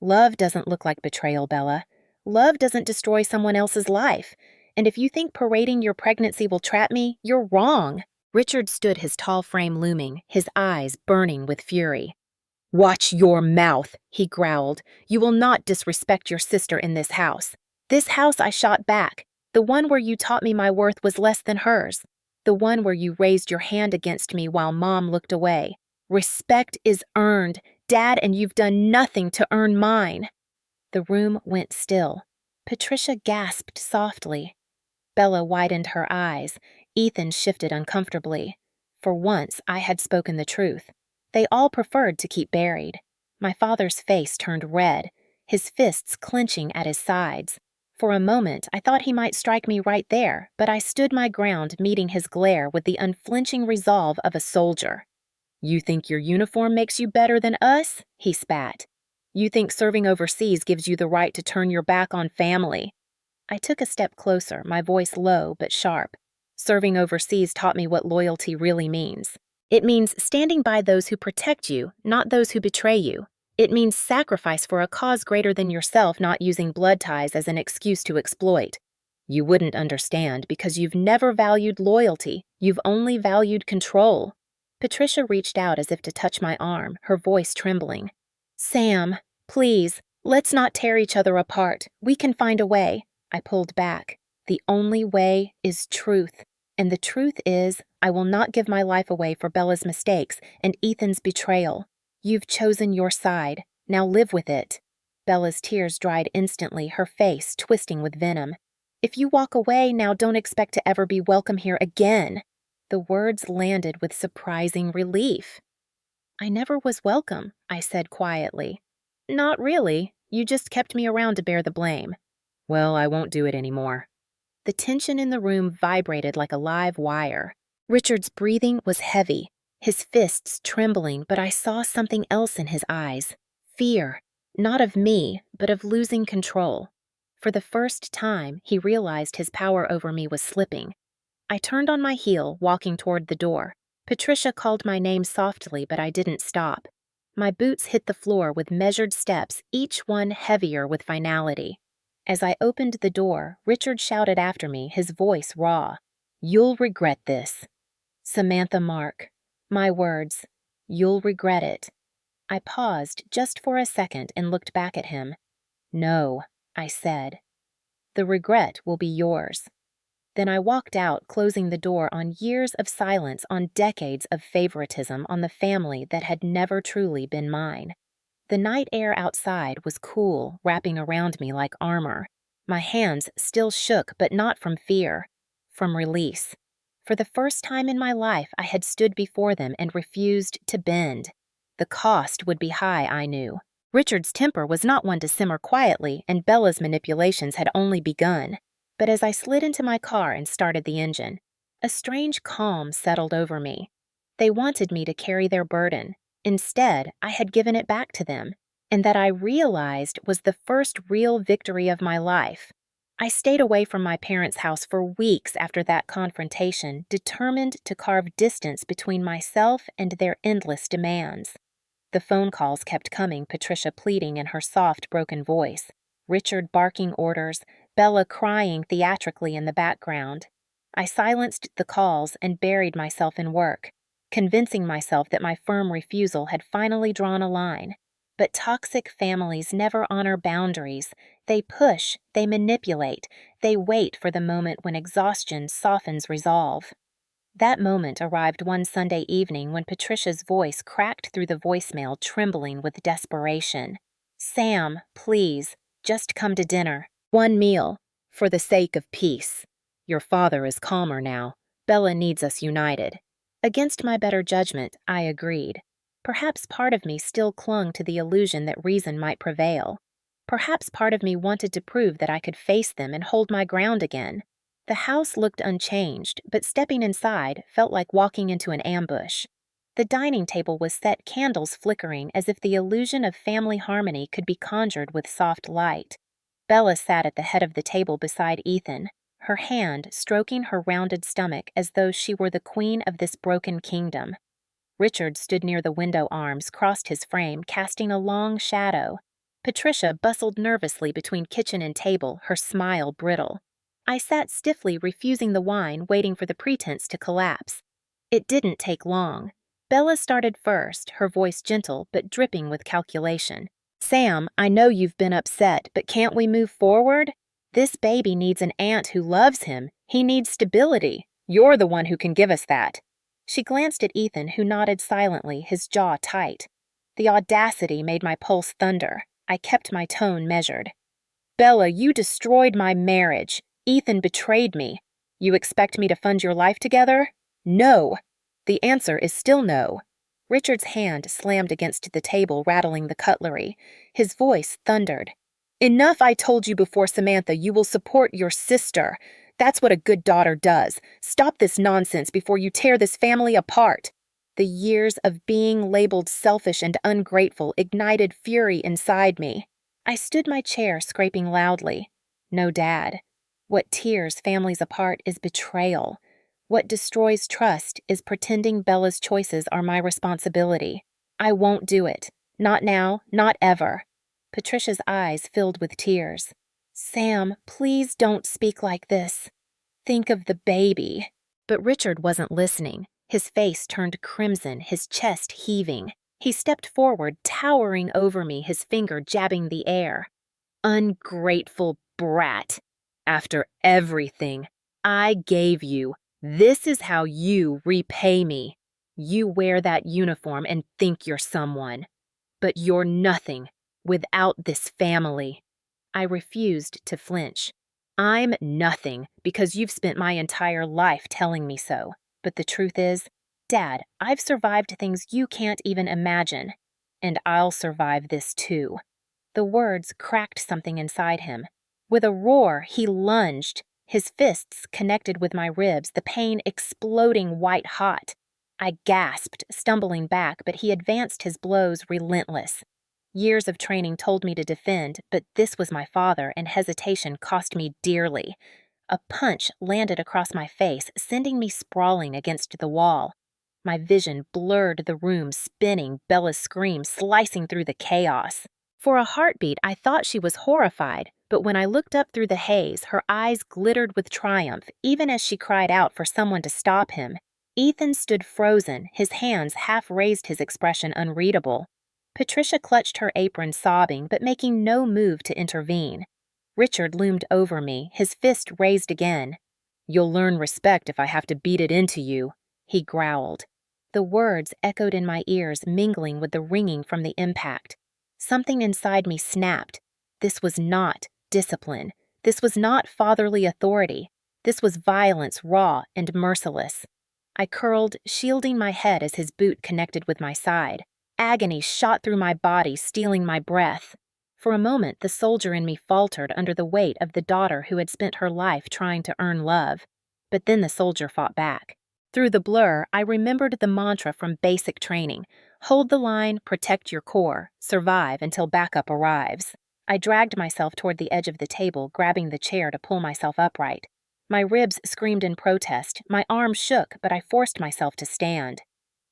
"Love doesn't look like betrayal, Bella. Love doesn't destroy someone else's life. And if you think parading your pregnancy will trap me, you're wrong." Richard stood, his tall frame looming, his eyes burning with fury. "Watch your mouth," he growled. "You will not disrespect your sister in this house. This house I shot back. The one where you taught me my worth was less than hers. The one where you raised your hand against me while Mom looked away. Respect is earned, Dad, and you've done nothing to earn mine." The room went still. Patricia gasped softly. Bella widened her eyes. Ethan shifted uncomfortably. For once, I had spoken the truth. They all preferred to keep buried. My father's face turned red, his fists clenching at his sides. For a moment, I thought he might strike me right there, but I stood my ground, meeting his glare with the unflinching resolve of a soldier. "You think your uniform makes you better than us?" he spat. "You think serving overseas gives you the right to turn your back on family?" I took a step closer, my voice low but sharp. "Serving overseas taught me what loyalty really means. It means standing by those who protect you, not those who betray you. It means sacrifice for a cause greater than yourself, not using blood ties as an excuse to exploit. You wouldn't understand because you've never valued loyalty. You've only valued control." Patricia reached out as if to touch my arm, her voice trembling. "Sam, please, let's not tear each other apart. We can find a way." I pulled back. "The only way is truth. And the truth is, I will not give my life away for Bella's mistakes and Ethan's betrayal. You've chosen your side. Now live with it." Bella's tears dried instantly, her face twisting with venom. "If you walk away now, don't expect to ever be welcome here again." The words landed with surprising relief. "I never was welcome," I said quietly. "Not really. You just kept me around to bear the blame." "Well, I won't do it anymore." The tension in the room vibrated like a live wire. Richard's breathing was heavy, his fists trembling, but I saw something else in his eyes. Fear, not of me, but of losing control. For the first time, he realized his power over me was slipping. I turned on my heel, walking toward the door. Patricia called my name softly, but I didn't stop. My boots hit the floor with measured steps, each one heavier with finality. As I opened the door, Richard shouted after me, his voice raw. "You'll regret this." Samantha Mark. My words. You'll regret it. I paused just for a second and looked back at him. "No," I said. "The regret will be yours." Then I walked out, closing the door on years of silence, on decades of favoritism, on the family that had never truly been mine. The night air outside was cool, wrapping around me like armor. My hands still shook, but not from fear, from release. For the first time in my life, I had stood before them and refused to bend. The cost would be high, I knew. Richard's temper was not one to simmer quietly, and Bella's manipulations had only begun. But as I slid into my car and started the engine, a strange calm settled over me. They wanted me to carry their burden. Instead, I had given it back to them, and that I realized was the first real victory of my life. I stayed away from my parents' house for weeks after that confrontation, determined to carve distance between myself and their endless demands. The phone calls kept coming, Patricia pleading in her soft, broken voice, Richard barking orders, Bella crying theatrically in the background. I silenced the calls and buried myself in work, convincing myself that my firm refusal had finally drawn a line. But toxic families never honor boundaries. They push, they manipulate, they wait for the moment when exhaustion softens resolve. That moment arrived one Sunday evening when Patricia's voice cracked through the voicemail, trembling with desperation. "Sam, please, just come to dinner. One meal, for the sake of peace. Your father is calmer now. Bella needs us united." Against my better judgment, I agreed. Perhaps part of me still clung to the illusion that reason might prevail. Perhaps part of me wanted to prove that I could face them and hold my ground again. The house looked unchanged, but stepping inside felt like walking into an ambush. The dining table was set, candles flickering, as if the illusion of family harmony could be conjured with soft light. Bella sat at the head of the table beside Ethan, her hand stroking her rounded stomach as though she were the queen of this broken kingdom. Richard stood near the window arms, crossed his frame, casting a long shadow. Patricia bustled nervously between kitchen and table, her smile brittle. I sat stiffly, refusing the wine, waiting for the pretense to collapse. It didn't take long. Bella started first, her voice gentle but dripping with calculation. "Sam, I know you've been upset, but can't we move forward? This baby needs an aunt who loves him. He needs stability. You're the one who can give us that." She glanced at Ethan, who nodded silently, his jaw tight. The audacity made my pulse thunder. I kept my tone measured. "Bella, you destroyed my marriage. Ethan betrayed me. You expect me to fund your life together? No. The answer is still no." Richard's hand slammed against the table, rattling the cutlery. His voice thundered. "Enough, I told you before, Samantha. You will support your sister. That's what a good daughter does. Stop this nonsense before you tear this family apart." The years of being labeled selfish and ungrateful ignited fury inside me. I stood my chair, scraping loudly. No dad. What tears families apart is betrayal. What destroys trust is pretending Bella's choices are my responsibility. I won't do it. Not now, not ever. Patricia's eyes filled with tears. "Sam, please don't speak like this. Think of the baby." But Richard wasn't listening. His face turned crimson, his chest heaving. He stepped forward, towering over me, his finger jabbing the air. "Ungrateful brat. After everything I gave you, this is how you repay me. You wear that uniform and think you're someone. But you're nothing without this family." I refused to flinch. "I'm nothing because you've spent my entire life telling me so. But the truth is, Dad, I've survived things you can't even imagine. And I'll survive this too." The words cracked something inside him. With a roar, he lunged, his fists connected with my ribs, the pain exploding white-hot. I gasped, stumbling back, but he advanced his blows relentless. Years of training told me to defend, but this was my father, and hesitation cost me dearly. A punch landed across my face, sending me sprawling against the wall. My vision blurred the room, spinning, Bella's scream slicing through the chaos. For a heartbeat, I thought she was horrified, but when I looked up through the haze, her eyes glittered with triumph, even as she cried out for someone to stop him. Ethan stood frozen, his hands half raised, his expression unreadable. Patricia clutched her apron, sobbing, but making no move to intervene. Richard loomed over me, his fist raised again. "You'll learn respect if I have to beat it into you," he growled. The words echoed in my ears, mingling with the ringing from the impact. Something inside me snapped. This was not discipline. This was not fatherly authority. This was violence, raw and merciless. I curled, shielding my head as his boot connected with my side. Agony shot through my body, stealing my breath. For a moment, the soldier in me faltered under the weight of the daughter who had spent her life trying to earn love. But then the soldier fought back. Through the blur, I remembered the mantra from basic training: hold the line, protect your core, survive until backup arrives. I dragged myself toward the edge of the table, grabbing the chair to pull myself upright. My ribs screamed in protest, my arms shook, but I forced myself to stand.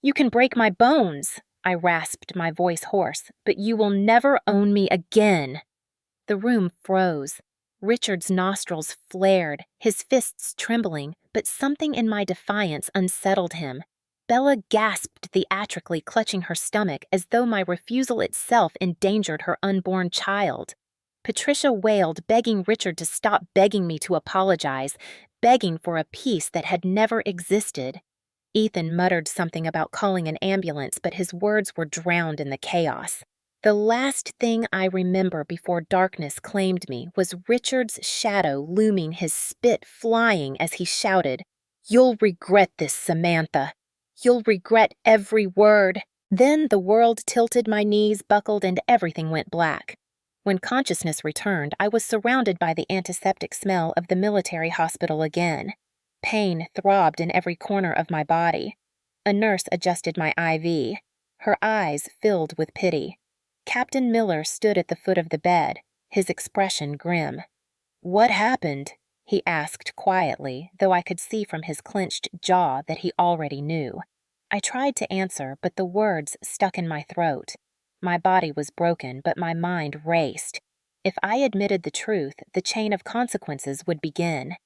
"You can break my bones," I rasped, my voice hoarse, "but you will never own me again." The room froze. Richard's nostrils flared, his fists trembling, but something in my defiance unsettled him. Bella gasped theatrically, clutching her stomach as though my refusal itself endangered her unborn child. Patricia wailed, begging Richard to stop begging me to apologize, begging for a peace that had never existed. Ethan muttered something about calling an ambulance, but his words were drowned in the chaos. The last thing I remember before darkness claimed me was Richard's shadow looming, his spit flying as he shouted, "You'll regret this, Samantha. You'll regret every word." Then the world tilted, my knees buckled, and everything went black. When consciousness returned, I was surrounded by the antiseptic smell of the military hospital again. Pain throbbed in every corner of my body. A nurse adjusted my IV. Her eyes filled with pity. Captain Miller stood at the foot of the bed, his expression grim. "What happened?" he asked quietly, though I could see from his clenched jaw that he already knew. I tried to answer, but the words stuck in my throat. My body was broken, but my mind raced. If I admitted the truth, the chain of consequences would begin.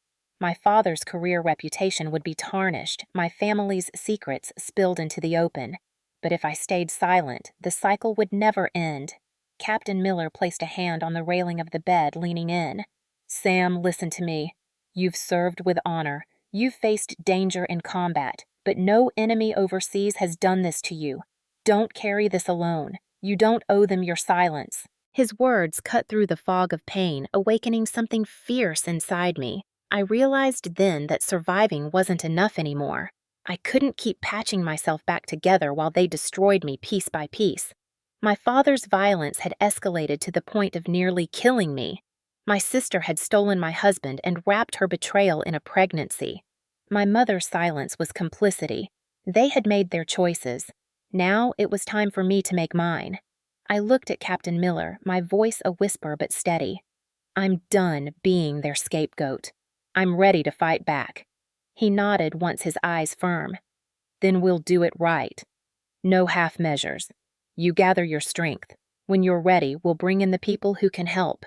My father's career reputation would be tarnished, my family's secrets spilled into the open. But if I stayed silent, the cycle would never end. Captain Miller placed a hand on the railing of the bed, leaning in. "Sam, listen to me. You've served with honor. You've faced danger in combat, but no enemy overseas has done this to you. Don't carry this alone. You don't owe them your silence." His words cut through the fog of pain, awakening something fierce inside me. I realized then that surviving wasn't enough anymore. I couldn't keep patching myself back together while they destroyed me piece by piece. My father's violence had escalated to the point of nearly killing me. My sister had stolen my husband and wrapped her betrayal in a pregnancy. My mother's silence was complicity. They had made their choices. Now it was time for me to make mine. I looked at Captain Miller, my voice a whisper but steady. "I'm done being their scapegoat. I'm ready to fight back." He nodded, once his eyes firm. "Then we'll do it right. No half measures. You gather your strength. When you're ready, we'll bring in the people who can help."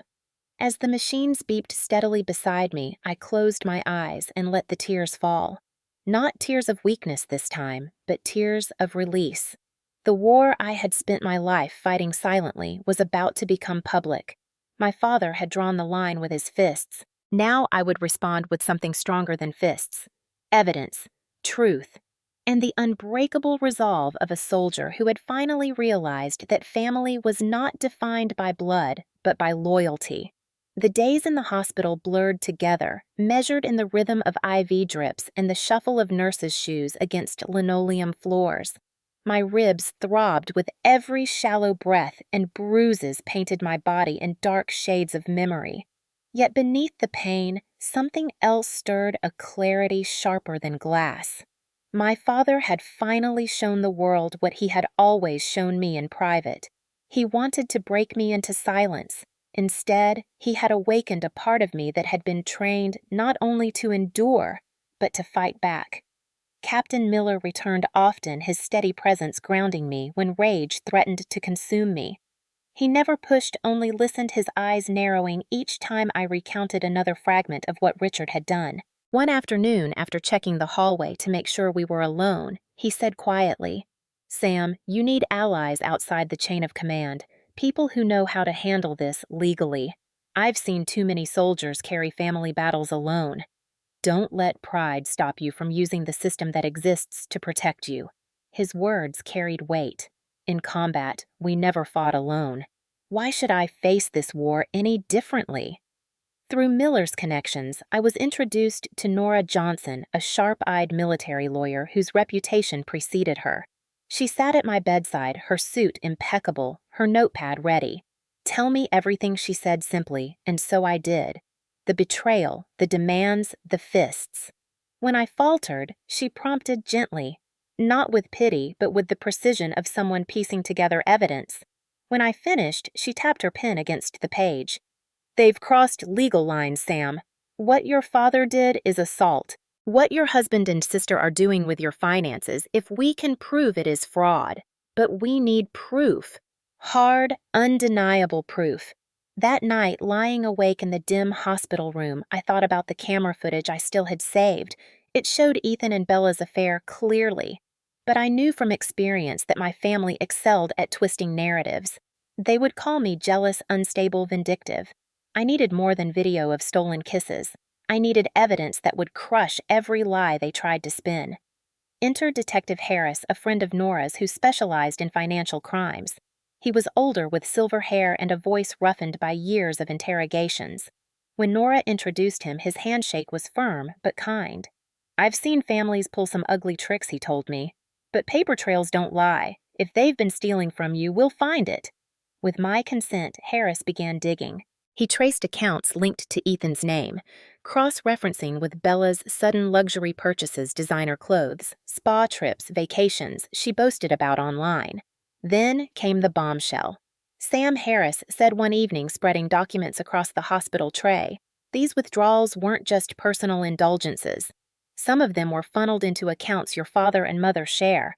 As the machines beeped steadily beside me, I closed my eyes and let the tears fall. Not tears of weakness this time, but tears of release. The war I had spent my life fighting silently was about to become public. My father had drawn the line with his fists. Now I would respond with something stronger than fists. Evidence, truth, and the unbreakable resolve of a soldier who had finally realized that family was not defined by blood, but by loyalty. The days in the hospital blurred together, measured in the rhythm of IV drips and the shuffle of nurses' shoes against linoleum floors. My ribs throbbed with every shallow breath, and bruises painted my body in dark shades of memory. Yet beneath the pain, something else stirred, a clarity sharper than glass. My father had finally shown the world what he had always shown me in private. He wanted to break me into silence. Instead, he had awakened a part of me that had been trained not only to endure, but to fight back. Captain Miller returned often, his steady presence grounding me when rage threatened to consume me. He never pushed, only listened, his eyes narrowing each time I recounted another fragment of what Richard had done. One afternoon, after checking the hallway to make sure we were alone, he said quietly, "Sam, you need allies outside the chain of command, people who know how to handle this legally. I've seen too many soldiers carry family battles alone. Don't let pride stop you from using the system that exists to protect you." His words carried weight. In combat, we never fought alone. Why should I face this war any differently? Through Miller's connections, I was introduced to Nora Johnson, a sharp-eyed military lawyer whose reputation preceded her. She sat at my bedside, her suit impeccable, her notepad ready. "Tell me everything," she said simply, and so I did. The betrayal, the demands, the fists. When I faltered, she prompted gently, not with pity, but with the precision of someone piecing together evidence. When I finished, she tapped her pen against the page. "They've crossed legal lines, Sam. What your father did is assault. What your husband and sister are doing with your finances, if we can prove it, is fraud. But we need proof. Hard, undeniable proof." That night, lying awake in the dim hospital room, I thought about the camera footage I still had saved. It showed Ethan and Bella's affair clearly. But I knew from experience that my family excelled at twisting narratives. They would call me jealous, unstable, vindictive. I needed more than video of stolen kisses. I needed evidence that would crush every lie they tried to spin. Enter Detective Harris, a friend of Nora's who specialized in financial crimes. He was older, with silver hair and a voice roughened by years of interrogations. When Nora introduced him, his handshake was firm but kind. "I've seen families pull some ugly tricks," he told me. "But paper trails don't lie. If they've been stealing from you, we'll find it." With my consent, Harris began digging. He traced accounts linked to Ethan's name, cross-referencing with Bella's sudden luxury purchases, designer clothes, spa trips, vacations she boasted about online. Then came the bombshell. Sam Harris said one evening, spreading documents across the hospital tray, these withdrawals weren't just personal indulgences. Some of them were funneled into accounts your father and mother share.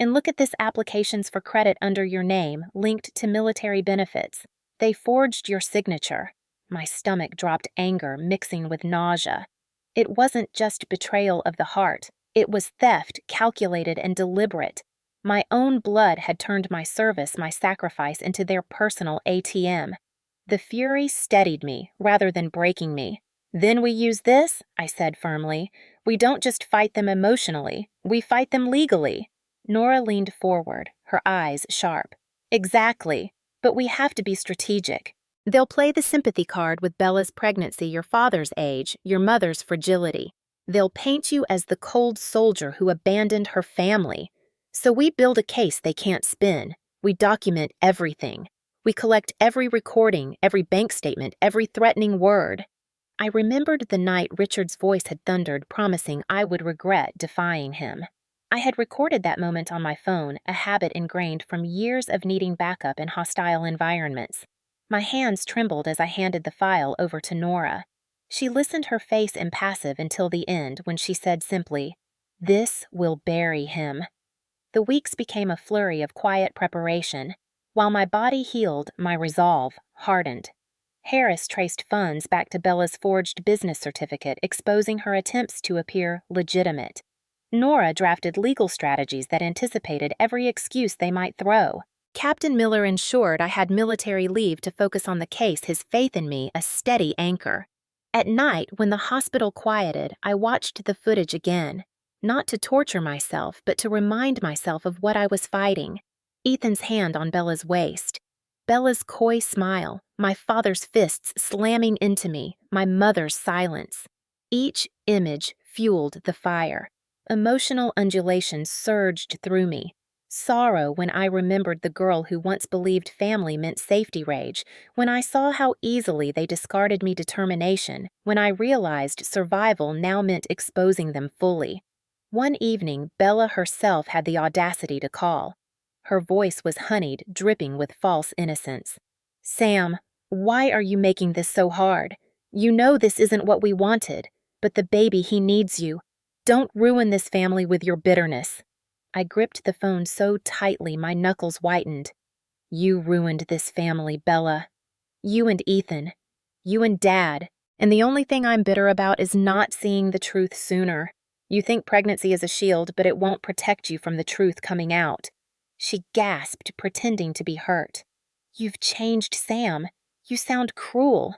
And look at this: applications for credit under your name, linked to military benefits. They forged your signature. My stomach dropped, anger mixing with nausea. It wasn't just betrayal of the heart. It was theft, calculated and deliberate. My own blood had turned my service, my sacrifice, into their personal ATM. The fury steadied me rather than breaking me. "Then we use this," I said firmly. "We don't just fight them emotionally, we fight them legally." Nora leaned forward, her eyes sharp. "Exactly. But we have to be strategic. They'll play the sympathy card with Bella's pregnancy, your father's age, your mother's fragility. They'll paint you as the cold soldier who abandoned her family. So we build a case they can't spin. We document everything. We collect every recording, every bank statement, every threatening word." I remembered the night Richard's voice had thundered, promising I would regret defying him. I had recorded that moment on my phone, a habit ingrained from years of needing backup in hostile environments. My hands trembled as I handed the file over to Nora. She listened, her face impassive, until the end, when she said simply, "This will bury him." The weeks became a flurry of quiet preparation. While my body healed, my resolve hardened. Harris traced funds back to Bella's forged business certificate, exposing her attempts to appear legitimate. Nora drafted legal strategies that anticipated every excuse they might throw. Captain Miller ensured I had military leave to focus on the case, his faith in me a steady anchor. At night, when the hospital quieted, I watched the footage again, not to torture myself, but to remind myself of what I was fighting. Ethan's hand on Bella's waist, Bella's coy smile, my father's fists slamming into me, my mother's silence. Each image fueled the fire. Emotional undulations surged through me. Sorrow when I remembered the girl who once believed family meant safety, rage when I saw how easily they discarded me, determination when I realized survival now meant exposing them fully. One evening, Bella herself had the audacity to call. Her voice was honeyed, dripping with false innocence. "Sam, why are you making this so hard? You know this isn't what we wanted, but the baby, he needs you. Don't ruin this family with your bitterness." I gripped the phone so tightly my knuckles whitened. "You ruined this family, Bella. You and Ethan. You and Dad. And the only thing I'm bitter about is not seeing the truth sooner. You think pregnancy is a shield, but it won't protect you from the truth coming out." She gasped, pretending to be hurt. "You've changed, Sam. You sound cruel."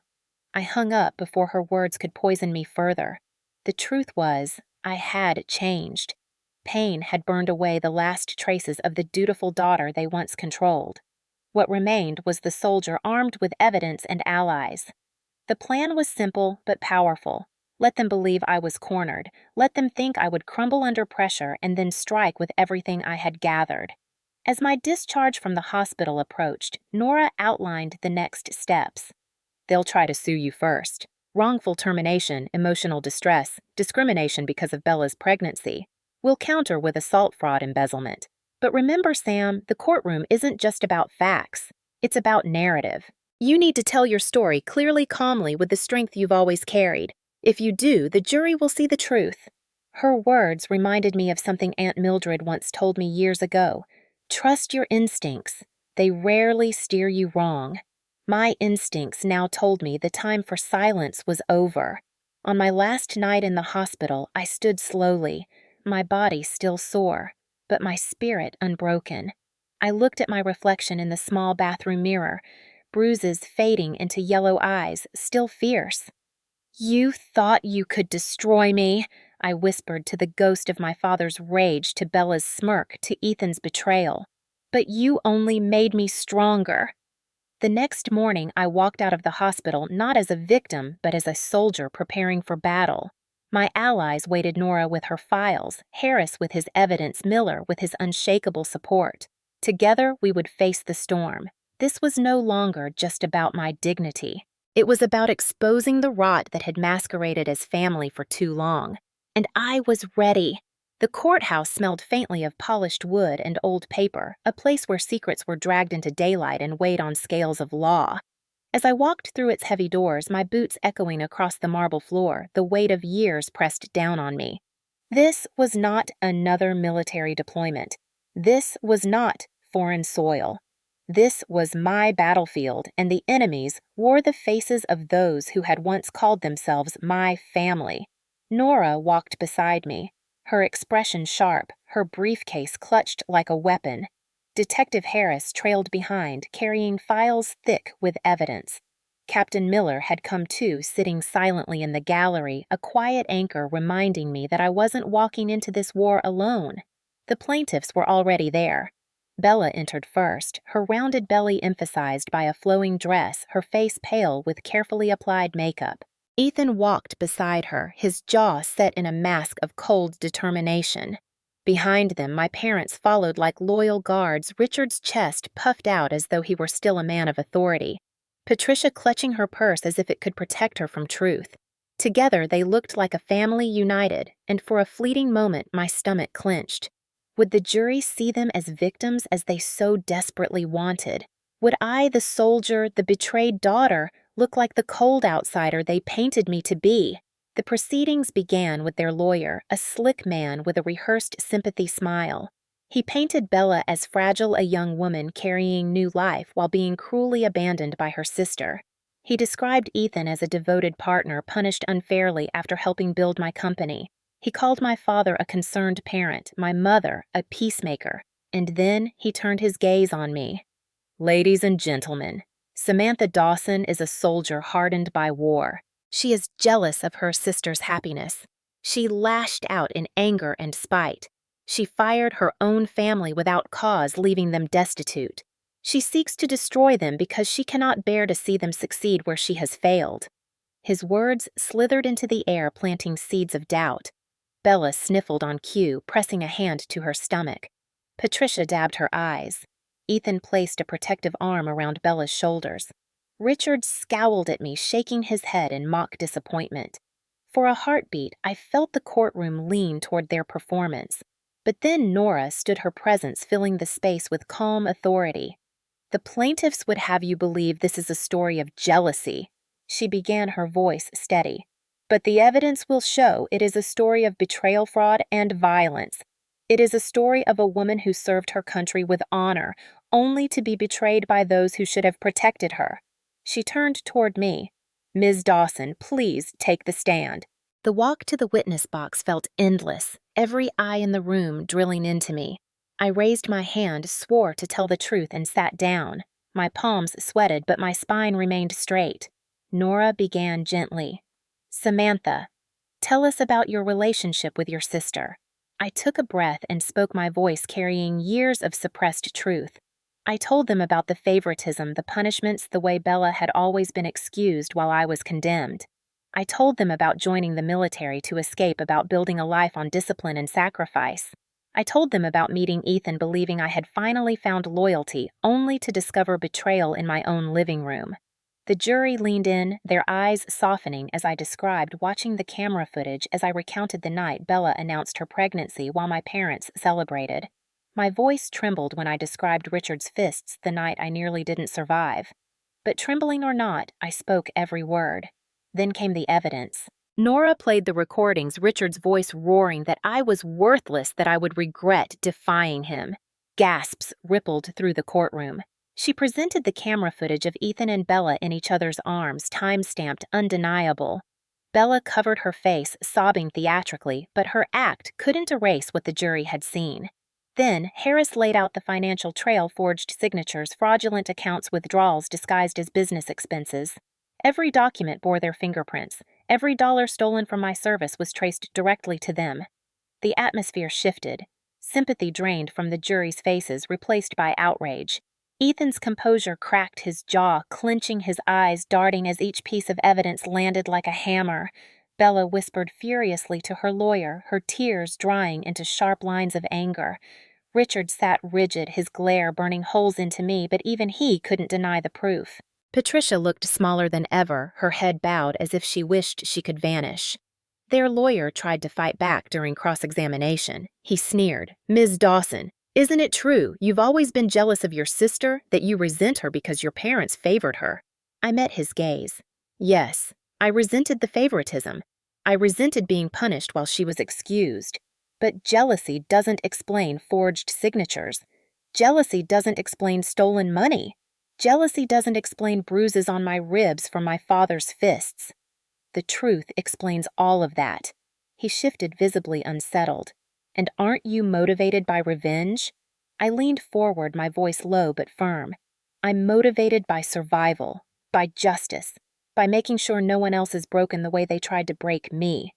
I hung up before her words could poison me further. The truth was, I had changed. Pain had burned away the last traces of the dutiful daughter they once controlled. What remained was the soldier armed with evidence and allies. The plan was simple but powerful. Let them believe I was cornered. Let them think I would crumble under pressure and then strike with everything I had gathered. As my discharge from the hospital approached, Nora outlined the next steps. "They'll try to sue you first. Wrongful termination, emotional distress, discrimination because of Bella's pregnancy. We'll counter with assault, fraud, embezzlement. But remember, Sam, the courtroom isn't just about facts. It's about narrative. You need to tell your story clearly, calmly, with the strength you've always carried. If you do, the jury will see the truth." Her words reminded me of something Aunt Mildred once told me years ago. "Trust your instincts. They rarely steer you wrong." My instincts now told me the time for silence was over. On my last night in the hospital, I stood slowly, my body still sore, but my spirit unbroken. I looked at my reflection in the small bathroom mirror, bruises fading into yellow eyes, still fierce. "You thought you could destroy me," I whispered, to the ghost of my father's rage, to Bella's smirk, to Ethan's betrayal. "But you only made me stronger." The next morning, I walked out of the hospital not as a victim, but as a soldier preparing for battle. My allies waited Nora with her files, Harris with his evidence, Miller with his unshakable support. Together, we would face the storm. This was no longer just about my dignity. It was about exposing the rot that had masqueraded as family for too long. And I was ready. The courthouse smelled faintly of polished wood and old paper, a place where secrets were dragged into daylight and weighed on scales of law. As I walked through its heavy doors, my boots echoing across the marble floor, the weight of years pressed down on me. This was not another military deployment. This was not foreign soil. This was my battlefield, and the enemies wore the faces of those who had once called themselves my family. Nora walked beside me, her expression sharp, her briefcase clutched like a weapon. Detective Harris trailed behind, carrying files thick with evidence. Captain Miller had come too, sitting silently in the gallery, a quiet anchor reminding me that I wasn't walking into this war alone. The plaintiffs were already there. Bella entered first, her rounded belly emphasized by a flowing dress, her face pale with carefully applied makeup. Ethan walked beside her, his jaw set in a mask of cold determination. Behind them, my parents followed like loyal guards, Richard's chest puffed out as though he were still a man of authority. Patricia clutching her purse as if it could protect her from truth. Together, they looked like a family united, and for a fleeting moment, my stomach clenched. Would the jury see them as victims as they so desperately wanted? Would I, the soldier, the betrayed daughter, look like the cold outsider they painted me to be? The proceedings began with their lawyer, a slick man with a rehearsed sympathy smile. He painted Bella as fragile a young woman carrying new life while being cruelly abandoned by her sister. He described Ethan as a devoted partner punished unfairly after helping build my company. He called my father a concerned parent, my mother a peacemaker, and then he turned his gaze on me. "Ladies and gentlemen, Samantha Dawson is a soldier hardened by war. She is jealous of her sister's happiness. She lashed out in anger and spite. She fired her own family without cause, leaving them destitute. She seeks to destroy them because she cannot bear to see them succeed where she has failed." His words slithered into the air, planting seeds of doubt. Bella sniffled on cue, pressing a hand to her stomach. Patricia dabbed her eyes. Ethan placed a protective arm around Bella's shoulders. Richard scowled at me, shaking his head in mock disappointment. For a heartbeat, I felt the courtroom lean toward their performance. But then Nora stood her presence filling the space with calm authority. "The plaintiffs would have you believe this is a story of jealousy." She began, her voice steady. But the evidence will show it is a story of betrayal, fraud, and violence. It is a story of a woman who served her country with honor, only to be betrayed by those who should have protected her. She turned toward me. Ms. Dawson, please take the stand. The walk to the witness box felt endless, every eye in the room drilling into me. I raised my hand, swore to tell the truth, and sat down. My palms sweated, but my spine remained straight. Nora began gently. Samantha, tell us about your relationship with your sister. I took a breath and spoke, my voice carrying years of suppressed truth. I told them about the favoritism, the punishments, the way Bella had always been excused while I was condemned. I told them about joining the military to escape, about building a life on discipline and sacrifice. I told them about meeting Ethan, believing I had finally found loyalty, only to discover betrayal in my own living room. The jury leaned in, their eyes softening as I described, watching the camera footage as I recounted the night Bella announced her pregnancy while my parents celebrated. My voice trembled when I described Richard's fists the night I nearly didn't survive. But trembling or not, I spoke every word. Then came the evidence. Nora played the recordings, Richard's voice roaring that I was worthless, that I would regret defying him. Gasps rippled through the courtroom. She presented the camera footage of Ethan and Bella in each other's arms, time-stamped, undeniable. Bella covered her face, sobbing theatrically, but her act couldn't erase what the jury had seen. Then, Harris laid out the financial trail, forged signatures, fraudulent accounts, withdrawals disguised as business expenses. Every document bore their fingerprints. Every dollar stolen from my service was traced directly to them. The atmosphere shifted. Sympathy drained from the jury's faces, replaced by outrage. Ethan's composure cracked, his jaw clenching, his eyes darting as each piece of evidence landed like a hammer. Bella whispered furiously to her lawyer, her tears drying into sharp lines of anger. Richard sat rigid, his glare burning holes into me, but even he couldn't deny the proof. Patricia looked smaller than ever, her head bowed as if she wished she could vanish. Their lawyer tried to fight back during cross-examination. He sneered, Ms. Dawson, isn't it true you've always been jealous of your sister, that you resent her because your parents favored her? I met his gaze. Yes, I resented the favoritism. I resented being punished while she was excused. But jealousy doesn't explain forged signatures. Jealousy doesn't explain stolen money. Jealousy doesn't explain bruises on my ribs from my father's fists. The truth explains all of that. He shifted, visibly unsettled. And aren't you motivated by revenge? I leaned forward, my voice low but firm. I'm motivated by survival, by justice, by making sure no one else is broken the way they tried to break me.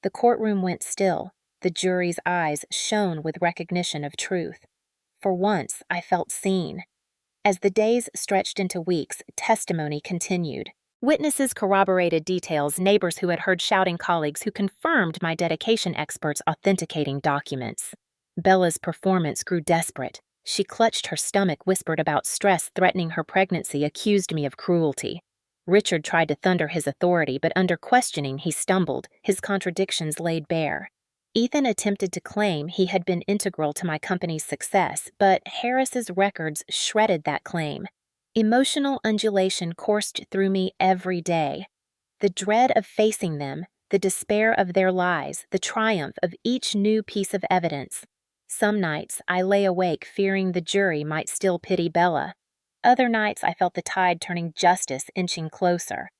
The courtroom went still. The jury's eyes shone with recognition of truth. For once, I felt seen. As the days stretched into weeks, testimony continued. Witnesses corroborated details, neighbors who had heard shouting, colleagues who confirmed my dedication, experts authenticating documents. Bella's performance grew desperate. She clutched her stomach, whispered about stress threatening her pregnancy, accused me of cruelty. Richard tried to thunder his authority, but under questioning he stumbled, his contradictions laid bare. Ethan attempted to claim he had been integral to my company's success, but Harris's records shredded that claim. Emotional undulation coursed through me every day. The dread of facing them, the despair of their lies, the triumph of each new piece of evidence. Some nights I lay awake fearing the jury might still pity Bella. Other nights I felt the tide turning, justice inching closer.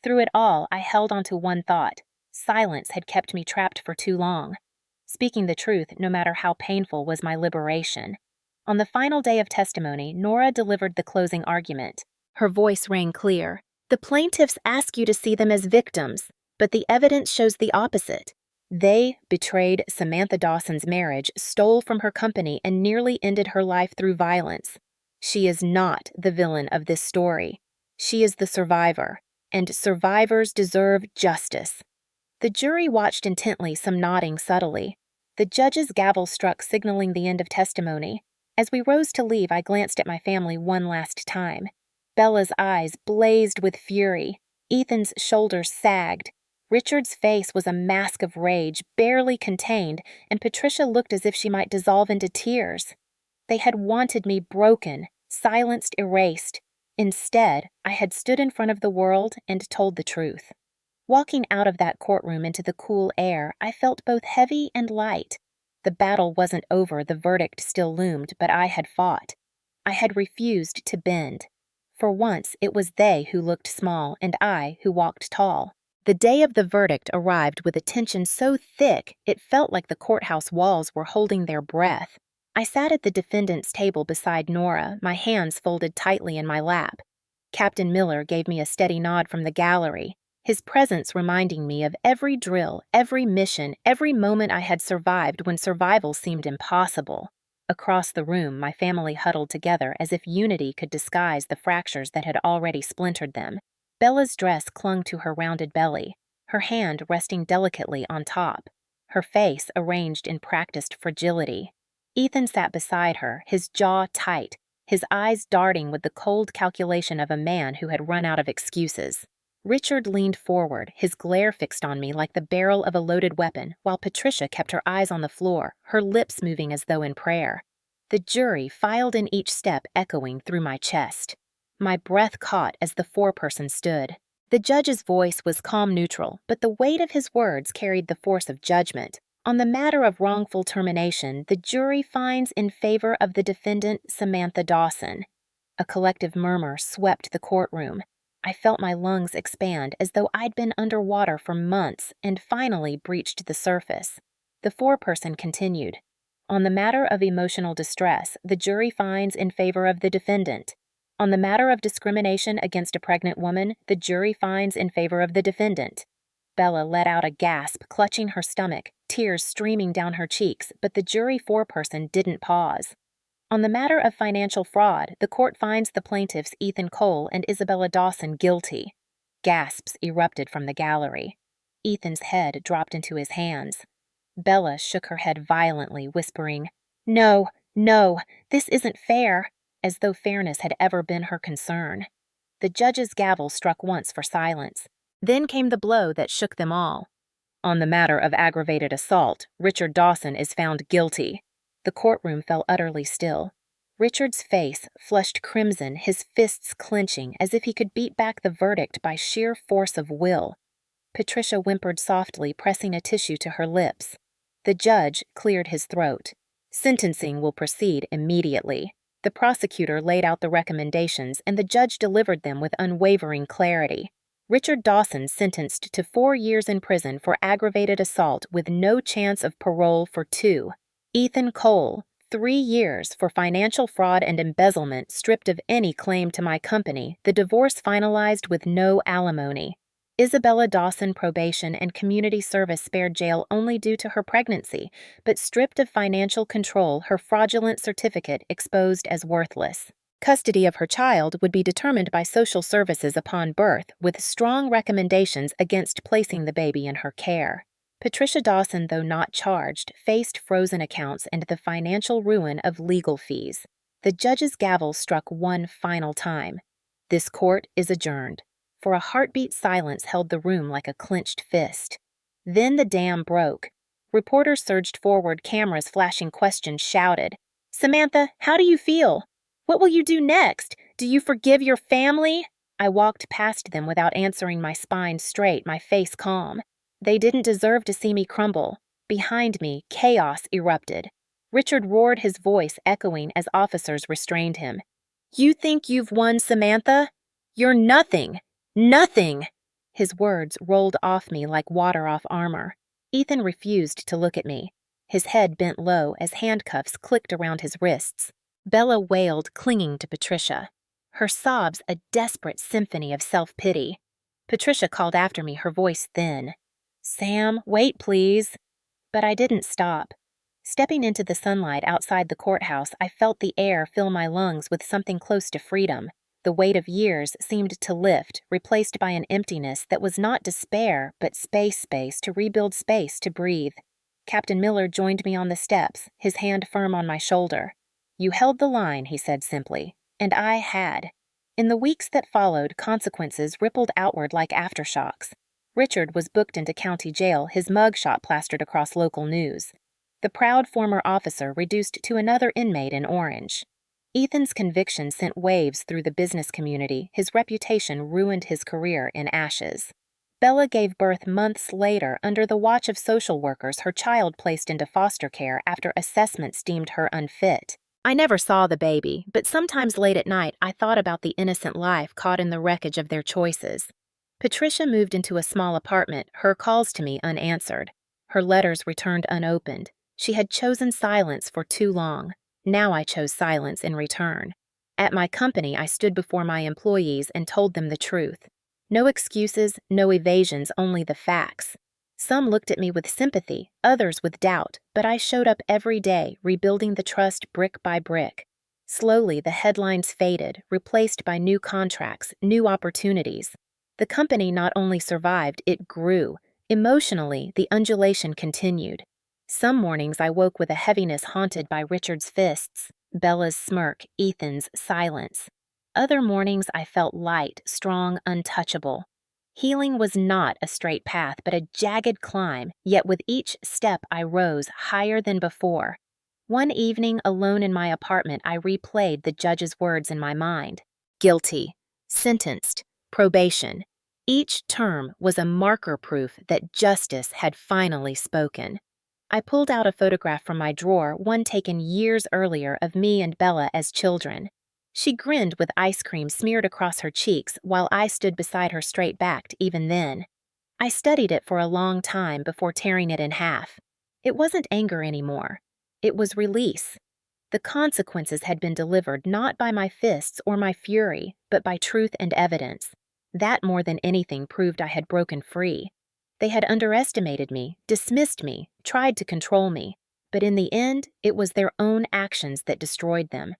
Through it all, I held on to one thought. Silence had kept me trapped for too long. Speaking the truth, no matter how painful, was my liberation. On the final day of testimony, Nora delivered the closing argument. Her voice rang clear. The plaintiffs ask you to see them as victims, but the evidence shows the opposite. They betrayed Samantha Dawson's marriage, stole from her company, and nearly ended her life through violence. She is not the villain of this story. She is the survivor, and survivors deserve justice. The jury watched intently, some nodding subtly. The judge's gavel struck, signaling the end of testimony. As we rose to leave, I glanced at my family one last time. Bella's eyes blazed with fury. Ethan's shoulders sagged. Richard's face was a mask of rage, barely contained, and Patricia looked as if she might dissolve into tears. They had wanted me broken, silenced, erased. Instead, I had stood in front of the world and told the truth. Walking out of that courtroom into the cool air, I felt both heavy and light. The battle wasn't over, the verdict still loomed, but I had fought. I had refused to bend. For once, it was they who looked small and I who walked tall. The day of the verdict arrived with a tension so thick it felt like the courthouse walls were holding their breath. I sat at the defendant's table beside Nora, my hands folded tightly in my lap. Captain Miller gave me a steady nod from the gallery, his presence reminding me of every drill, every mission, every moment I had survived when survival seemed impossible. Across the room, my family huddled together as if unity could disguise the fractures that had already splintered them. Bella's dress clung to her rounded belly, her hand resting delicately on top, her face arranged in practiced fragility. Ethan sat beside her, his jaw tight, his eyes darting with the cold calculation of a man who had run out of excuses. Richard leaned forward, his glare fixed on me like the barrel of a loaded weapon, while Patricia kept her eyes on the floor, her lips moving as though in prayer. The jury filed in each step, echoing through my chest. My breath caught as the foreperson stood. The judge's voice was calm neutral, but the weight of his words carried the force of judgment. On the matter of wrongful termination, the jury finds in favor of the defendant, Samantha Dawson. A collective murmur swept the courtroom. I felt my lungs expand as though I'd been underwater for months and finally breached the surface. The foreperson continued. On the matter of emotional distress, the jury finds in favor of the defendant. On the matter of discrimination against a pregnant woman, the jury finds in favor of the defendant. Bella let out a gasp, clutching her stomach, tears streaming down her cheeks, but the jury foreperson didn't pause. On the matter of financial fraud, the court finds the plaintiffs Ethan Cole and Isabella Dawson guilty. Gasps erupted from the gallery. Ethan's head dropped into his hands. Bella shook her head violently, whispering, "No, no, this isn't fair," as though fairness had ever been her concern. The judge's gavel struck once for silence. Then came the blow that shook them all. On the matter of aggravated assault, Richard Dawson is found guilty. The courtroom fell utterly still. Richard's face flushed crimson, his fists clenching as if he could beat back the verdict by sheer force of will. Patricia whimpered softly, pressing a tissue to her lips. The judge cleared his throat. Sentencing will proceed immediately. The prosecutor laid out the recommendations, and the judge delivered them with unwavering clarity. Richard Dawson sentenced to 4 years in prison for aggravated assault with no chance of parole for 2. Ethan Cole, 3 years for financial fraud and embezzlement stripped of any claim to my company, the divorce finalized with no alimony. Isabella Dawson probation and community service spared jail only due to her pregnancy, but stripped of financial control, her fraudulent certificate exposed as worthless. Custody of her child would be determined by social services upon birth, with strong recommendations against placing the baby in her care. Patricia Dawson, though not charged, faced frozen accounts and the financial ruin of legal fees. The judge's gavel struck one final time. This court is adjourned. For a heartbeat, silence held the room like a clenched fist. Then the dam broke. Reporters surged forward, cameras flashing questions shouted. "Samantha, how do you feel? What will you do next? Do you forgive your family?" I walked past them without answering, my spine straight, my face calm. They didn't deserve to see me crumble. Behind me, chaos erupted. Richard roared, his voice echoing as officers restrained him. "You think you've won, Samantha? You're nothing! Nothing!" His words rolled off me like water off armor. Ethan refused to look at me. His head bent low as handcuffs clicked around his wrists. Bella wailed, clinging to Patricia. Her sobs a desperate symphony of self-pity. Patricia called after me, her voice thin. "Sam, wait, please." But I didn't stop. Stepping into the sunlight outside the courthouse, I felt the air fill my lungs with something close to freedom. The weight of years seemed to lift, replaced by an emptiness that was not despair, but space to rebuild space to breathe. Captain Miller joined me on the steps, his hand firm on my shoulder. "You held the line," he said simply, and I had. In the weeks that followed, consequences rippled outward like aftershocks. Richard was booked into county jail, his mugshot plastered across local news. The proud former officer reduced to another inmate in Orange. Ethan's conviction sent waves through the business community, his reputation ruined his career in ashes. Bella gave birth months later under the watch of social workers, her child placed into foster care after assessments deemed her unfit. I never saw the baby, but sometimes late at night I thought about the innocent life caught in the wreckage of their choices. Patricia moved into a small apartment, her calls to me unanswered, her letters returned unopened. She had chosen silence for too long. Now I chose silence in return. At my company, I stood before my employees and told them the truth. No excuses, no evasions, only the facts. Some looked at me with sympathy, others with doubt, but I showed up every day, rebuilding the trust brick by brick. Slowly, the headlines faded, replaced by new contracts, new opportunities. The company not only survived, it grew. Emotionally, the undulation continued. Some mornings I woke with a heaviness haunted by Richard's fists, Bella's smirk, Ethan's silence. Other mornings I felt light, strong, untouchable. Healing was not a straight path, but a jagged climb, yet with each step I rose higher than before. One evening, alone in my apartment, I replayed the judge's words in my mind. Guilty. Sentenced. Probation. Each term was a marker proof that justice had finally spoken. I pulled out a photograph from my drawer, one taken years earlier of me and Bella as children. She grinned with ice cream smeared across her cheeks while I stood beside her straight-backed even then. I studied it for a long time before tearing it in half. It wasn't anger anymore. It was release. The consequences had been delivered not by my fists or my fury, but by truth and evidence. That more than anything proved I had broken free. They had underestimated me, dismissed me, tried to control me, but in the end, it was their own actions that destroyed them.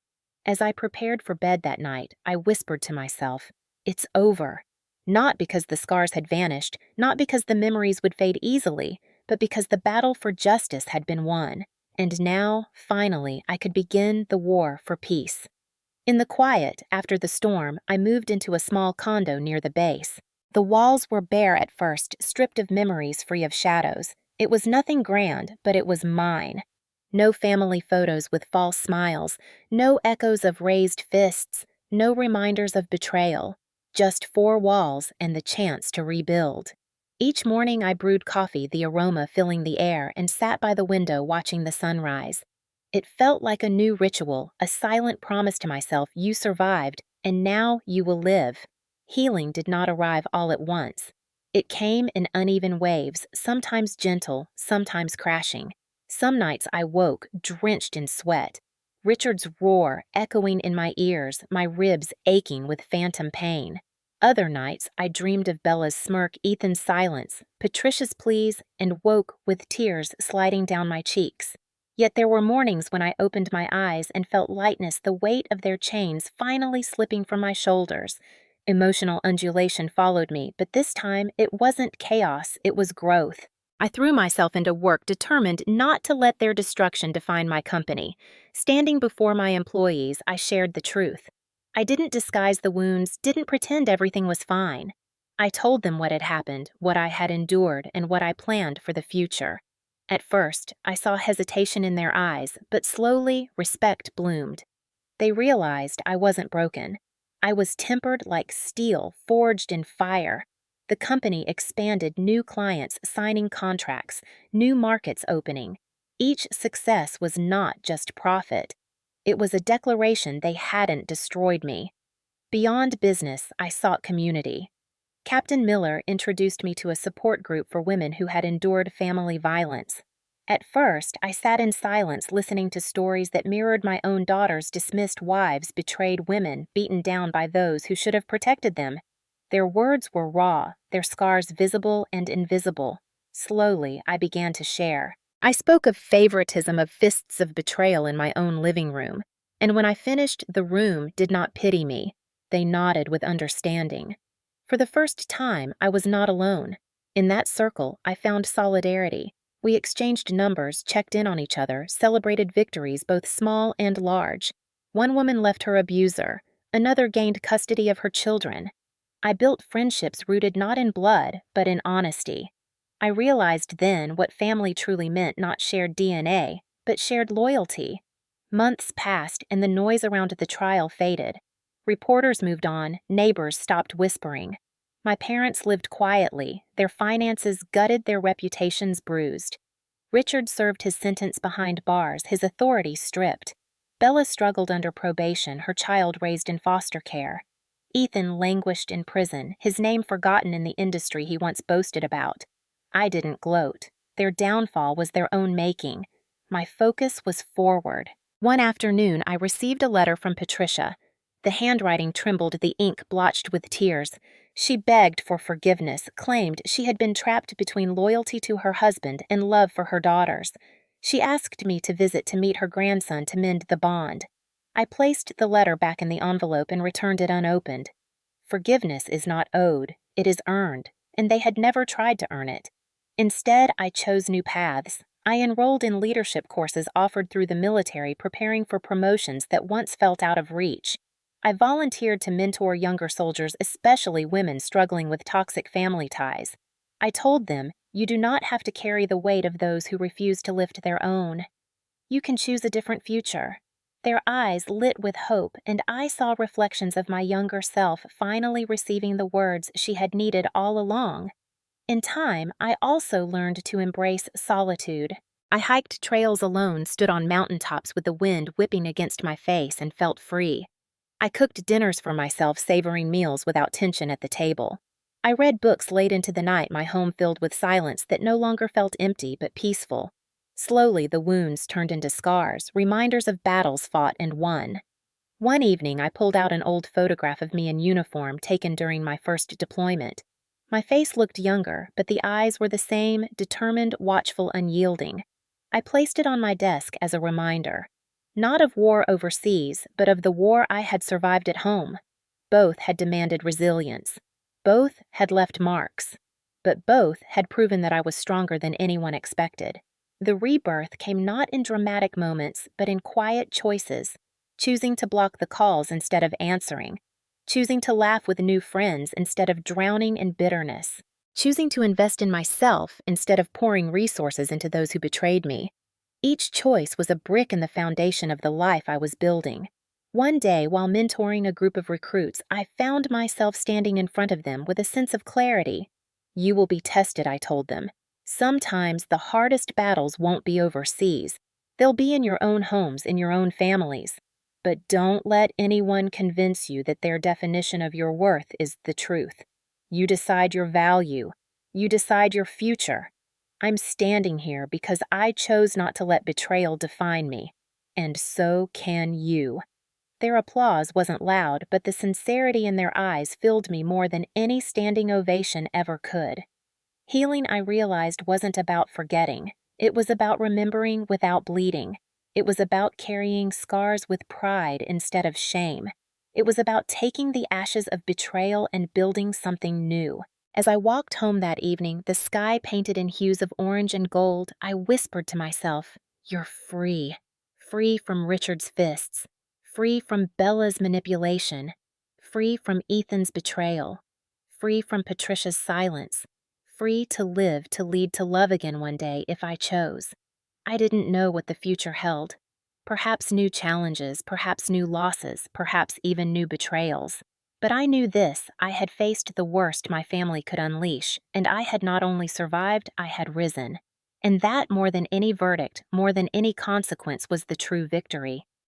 As I prepared for bed that night, I whispered to myself, "It's over." Not because the scars had vanished, not because the memories would fade easily, but because the battle for justice had been won. And now, finally, I could begin the war for peace. In the quiet, after the storm, I moved into a small condo near the base. The walls were bare at first, stripped of memories, free of shadows. It was nothing grand, but it was mine. No family photos with false smiles, no echoes of raised fists, no reminders of betrayal. Just 4 walls and the chance to rebuild. Each morning I brewed coffee, the aroma filling the air, and sat by the window watching the sunrise. It felt like a new ritual, a silent promise to myself, you survived, and now you will live. Healing did not arrive all at once. It came in uneven waves, sometimes gentle, sometimes crashing. Some nights I woke, drenched in sweat. Richard's roar echoing in my ears, my ribs aching with phantom pain. Other nights I dreamed of Bella's smirk, Ethan's silence, Patricia's pleas, and woke with tears sliding down my cheeks. Yet there were mornings when I opened my eyes and felt lightness, the weight of their chains finally slipping from my shoulders. Emotional undulation followed me, but this time it wasn't chaos, it was growth. I threw myself into work, determined not to let their destruction define my company. Standing before my employees, I shared the truth. I didn't disguise the wounds, didn't pretend everything was fine. I told them what had happened, what I had endured, and what I planned for the future. At first, I saw hesitation in their eyes, but slowly, respect bloomed. They realized I wasn't broken. I was tempered like steel, forged in fire. The company expanded, new clients signing contracts, new markets opening. Each success was not just profit. It was a declaration they hadn't destroyed me. Beyond business, I sought community. Captain Miller introduced me to a support group for women who had endured family violence. At first, I sat in silence listening to stories that mirrored my own daughter's dismissed wives, betrayed women, beaten down by those who should have protected them. Their words were raw, their scars visible and invisible. Slowly, I began to share. I spoke of favoritism, of fists of betrayal in my own living room, and when I finished, the room did not pity me. They nodded with understanding. For the first time, I was not alone. In that circle, I found solidarity. We exchanged numbers, checked in on each other, celebrated victories both small and large. One woman left her abuser. Another gained custody of her children. I built friendships rooted not in blood, but in honesty. I realized then what family truly meant, not shared DNA, but shared loyalty. Months passed and the noise around the trial faded. Reporters moved on, neighbors stopped whispering. My parents lived quietly, their finances gutted, their reputations bruised. Richard served his sentence behind bars, his authority stripped. Bella struggled under probation, her child raised in foster care. Ethan languished in prison, his name forgotten in the industry he once boasted about. I didn't gloat. Their downfall was their own making. My focus was forward. One afternoon, I received a letter from Patricia. The handwriting trembled, the ink blotched with tears. She begged for forgiveness, claimed she had been trapped between loyalty to her husband and love for her daughters. She asked me to visit to meet her grandson to mend the bond. I placed the letter back in the envelope and returned it unopened. Forgiveness is not owed, it is earned, and they had never tried to earn it. Instead, I chose new paths. I enrolled in leadership courses offered through the military, preparing for promotions that once felt out of reach. I volunteered to mentor younger soldiers, especially women struggling with toxic family ties. I told them, you do not have to carry the weight of those who refuse to lift their own. You can choose a different future. Their eyes lit with hope, and I saw reflections of my younger self finally receiving the words she had needed all along. In time, I also learned to embrace solitude. I hiked trails alone, stood on mountaintops with the wind whipping against my face, and felt free. I cooked dinners for myself, savoring meals without tension at the table. I read books late into the night, my home filled with silence that no longer felt empty but peaceful. Slowly, the wounds turned into scars, reminders of battles fought and won. One evening, I pulled out an old photograph of me in uniform taken during my first deployment. My face looked younger, but the eyes were the same, determined, watchful, unyielding. I placed it on my desk as a reminder. Not of war overseas, but of the war I had survived at home. Both had demanded resilience. Both had left marks. But both had proven that I was stronger than anyone expected. The rebirth came not in dramatic moments, but in quiet choices. Choosing to block the calls instead of answering. Choosing to laugh with new friends instead of drowning in bitterness. Choosing to invest in myself instead of pouring resources into those who betrayed me. Each choice was a brick in the foundation of the life I was building. One day, while mentoring a group of recruits, I found myself standing in front of them with a sense of clarity. You will be tested, I told them. Sometimes the hardest battles won't be overseas. They'll be in your own homes, in your own families. But don't let anyone convince you that their definition of your worth is the truth. You decide your value. You decide your future. I'm standing here because I chose not to let betrayal define me. And so can you. Their applause wasn't loud, but the sincerity in their eyes filled me more than any standing ovation ever could. Healing, I realized, wasn't about forgetting. It was about remembering without bleeding. It was about carrying scars with pride instead of shame. It was about taking the ashes of betrayal and building something new. As I walked home that evening, the sky painted in hues of orange and gold, I whispered to myself, you're free. Free from Richard's fists. Free from Bella's manipulation. Free from Ethan's betrayal. Free from Patricia's silence. Free to live, to lead, to love again one day if I chose. I didn't know what the future held. Perhaps new challenges, perhaps new losses, perhaps even new betrayals. But I knew this, I had faced the worst my family could unleash, and I had not only survived, I had risen. And that, more than any verdict, more than any consequence, was the true victory.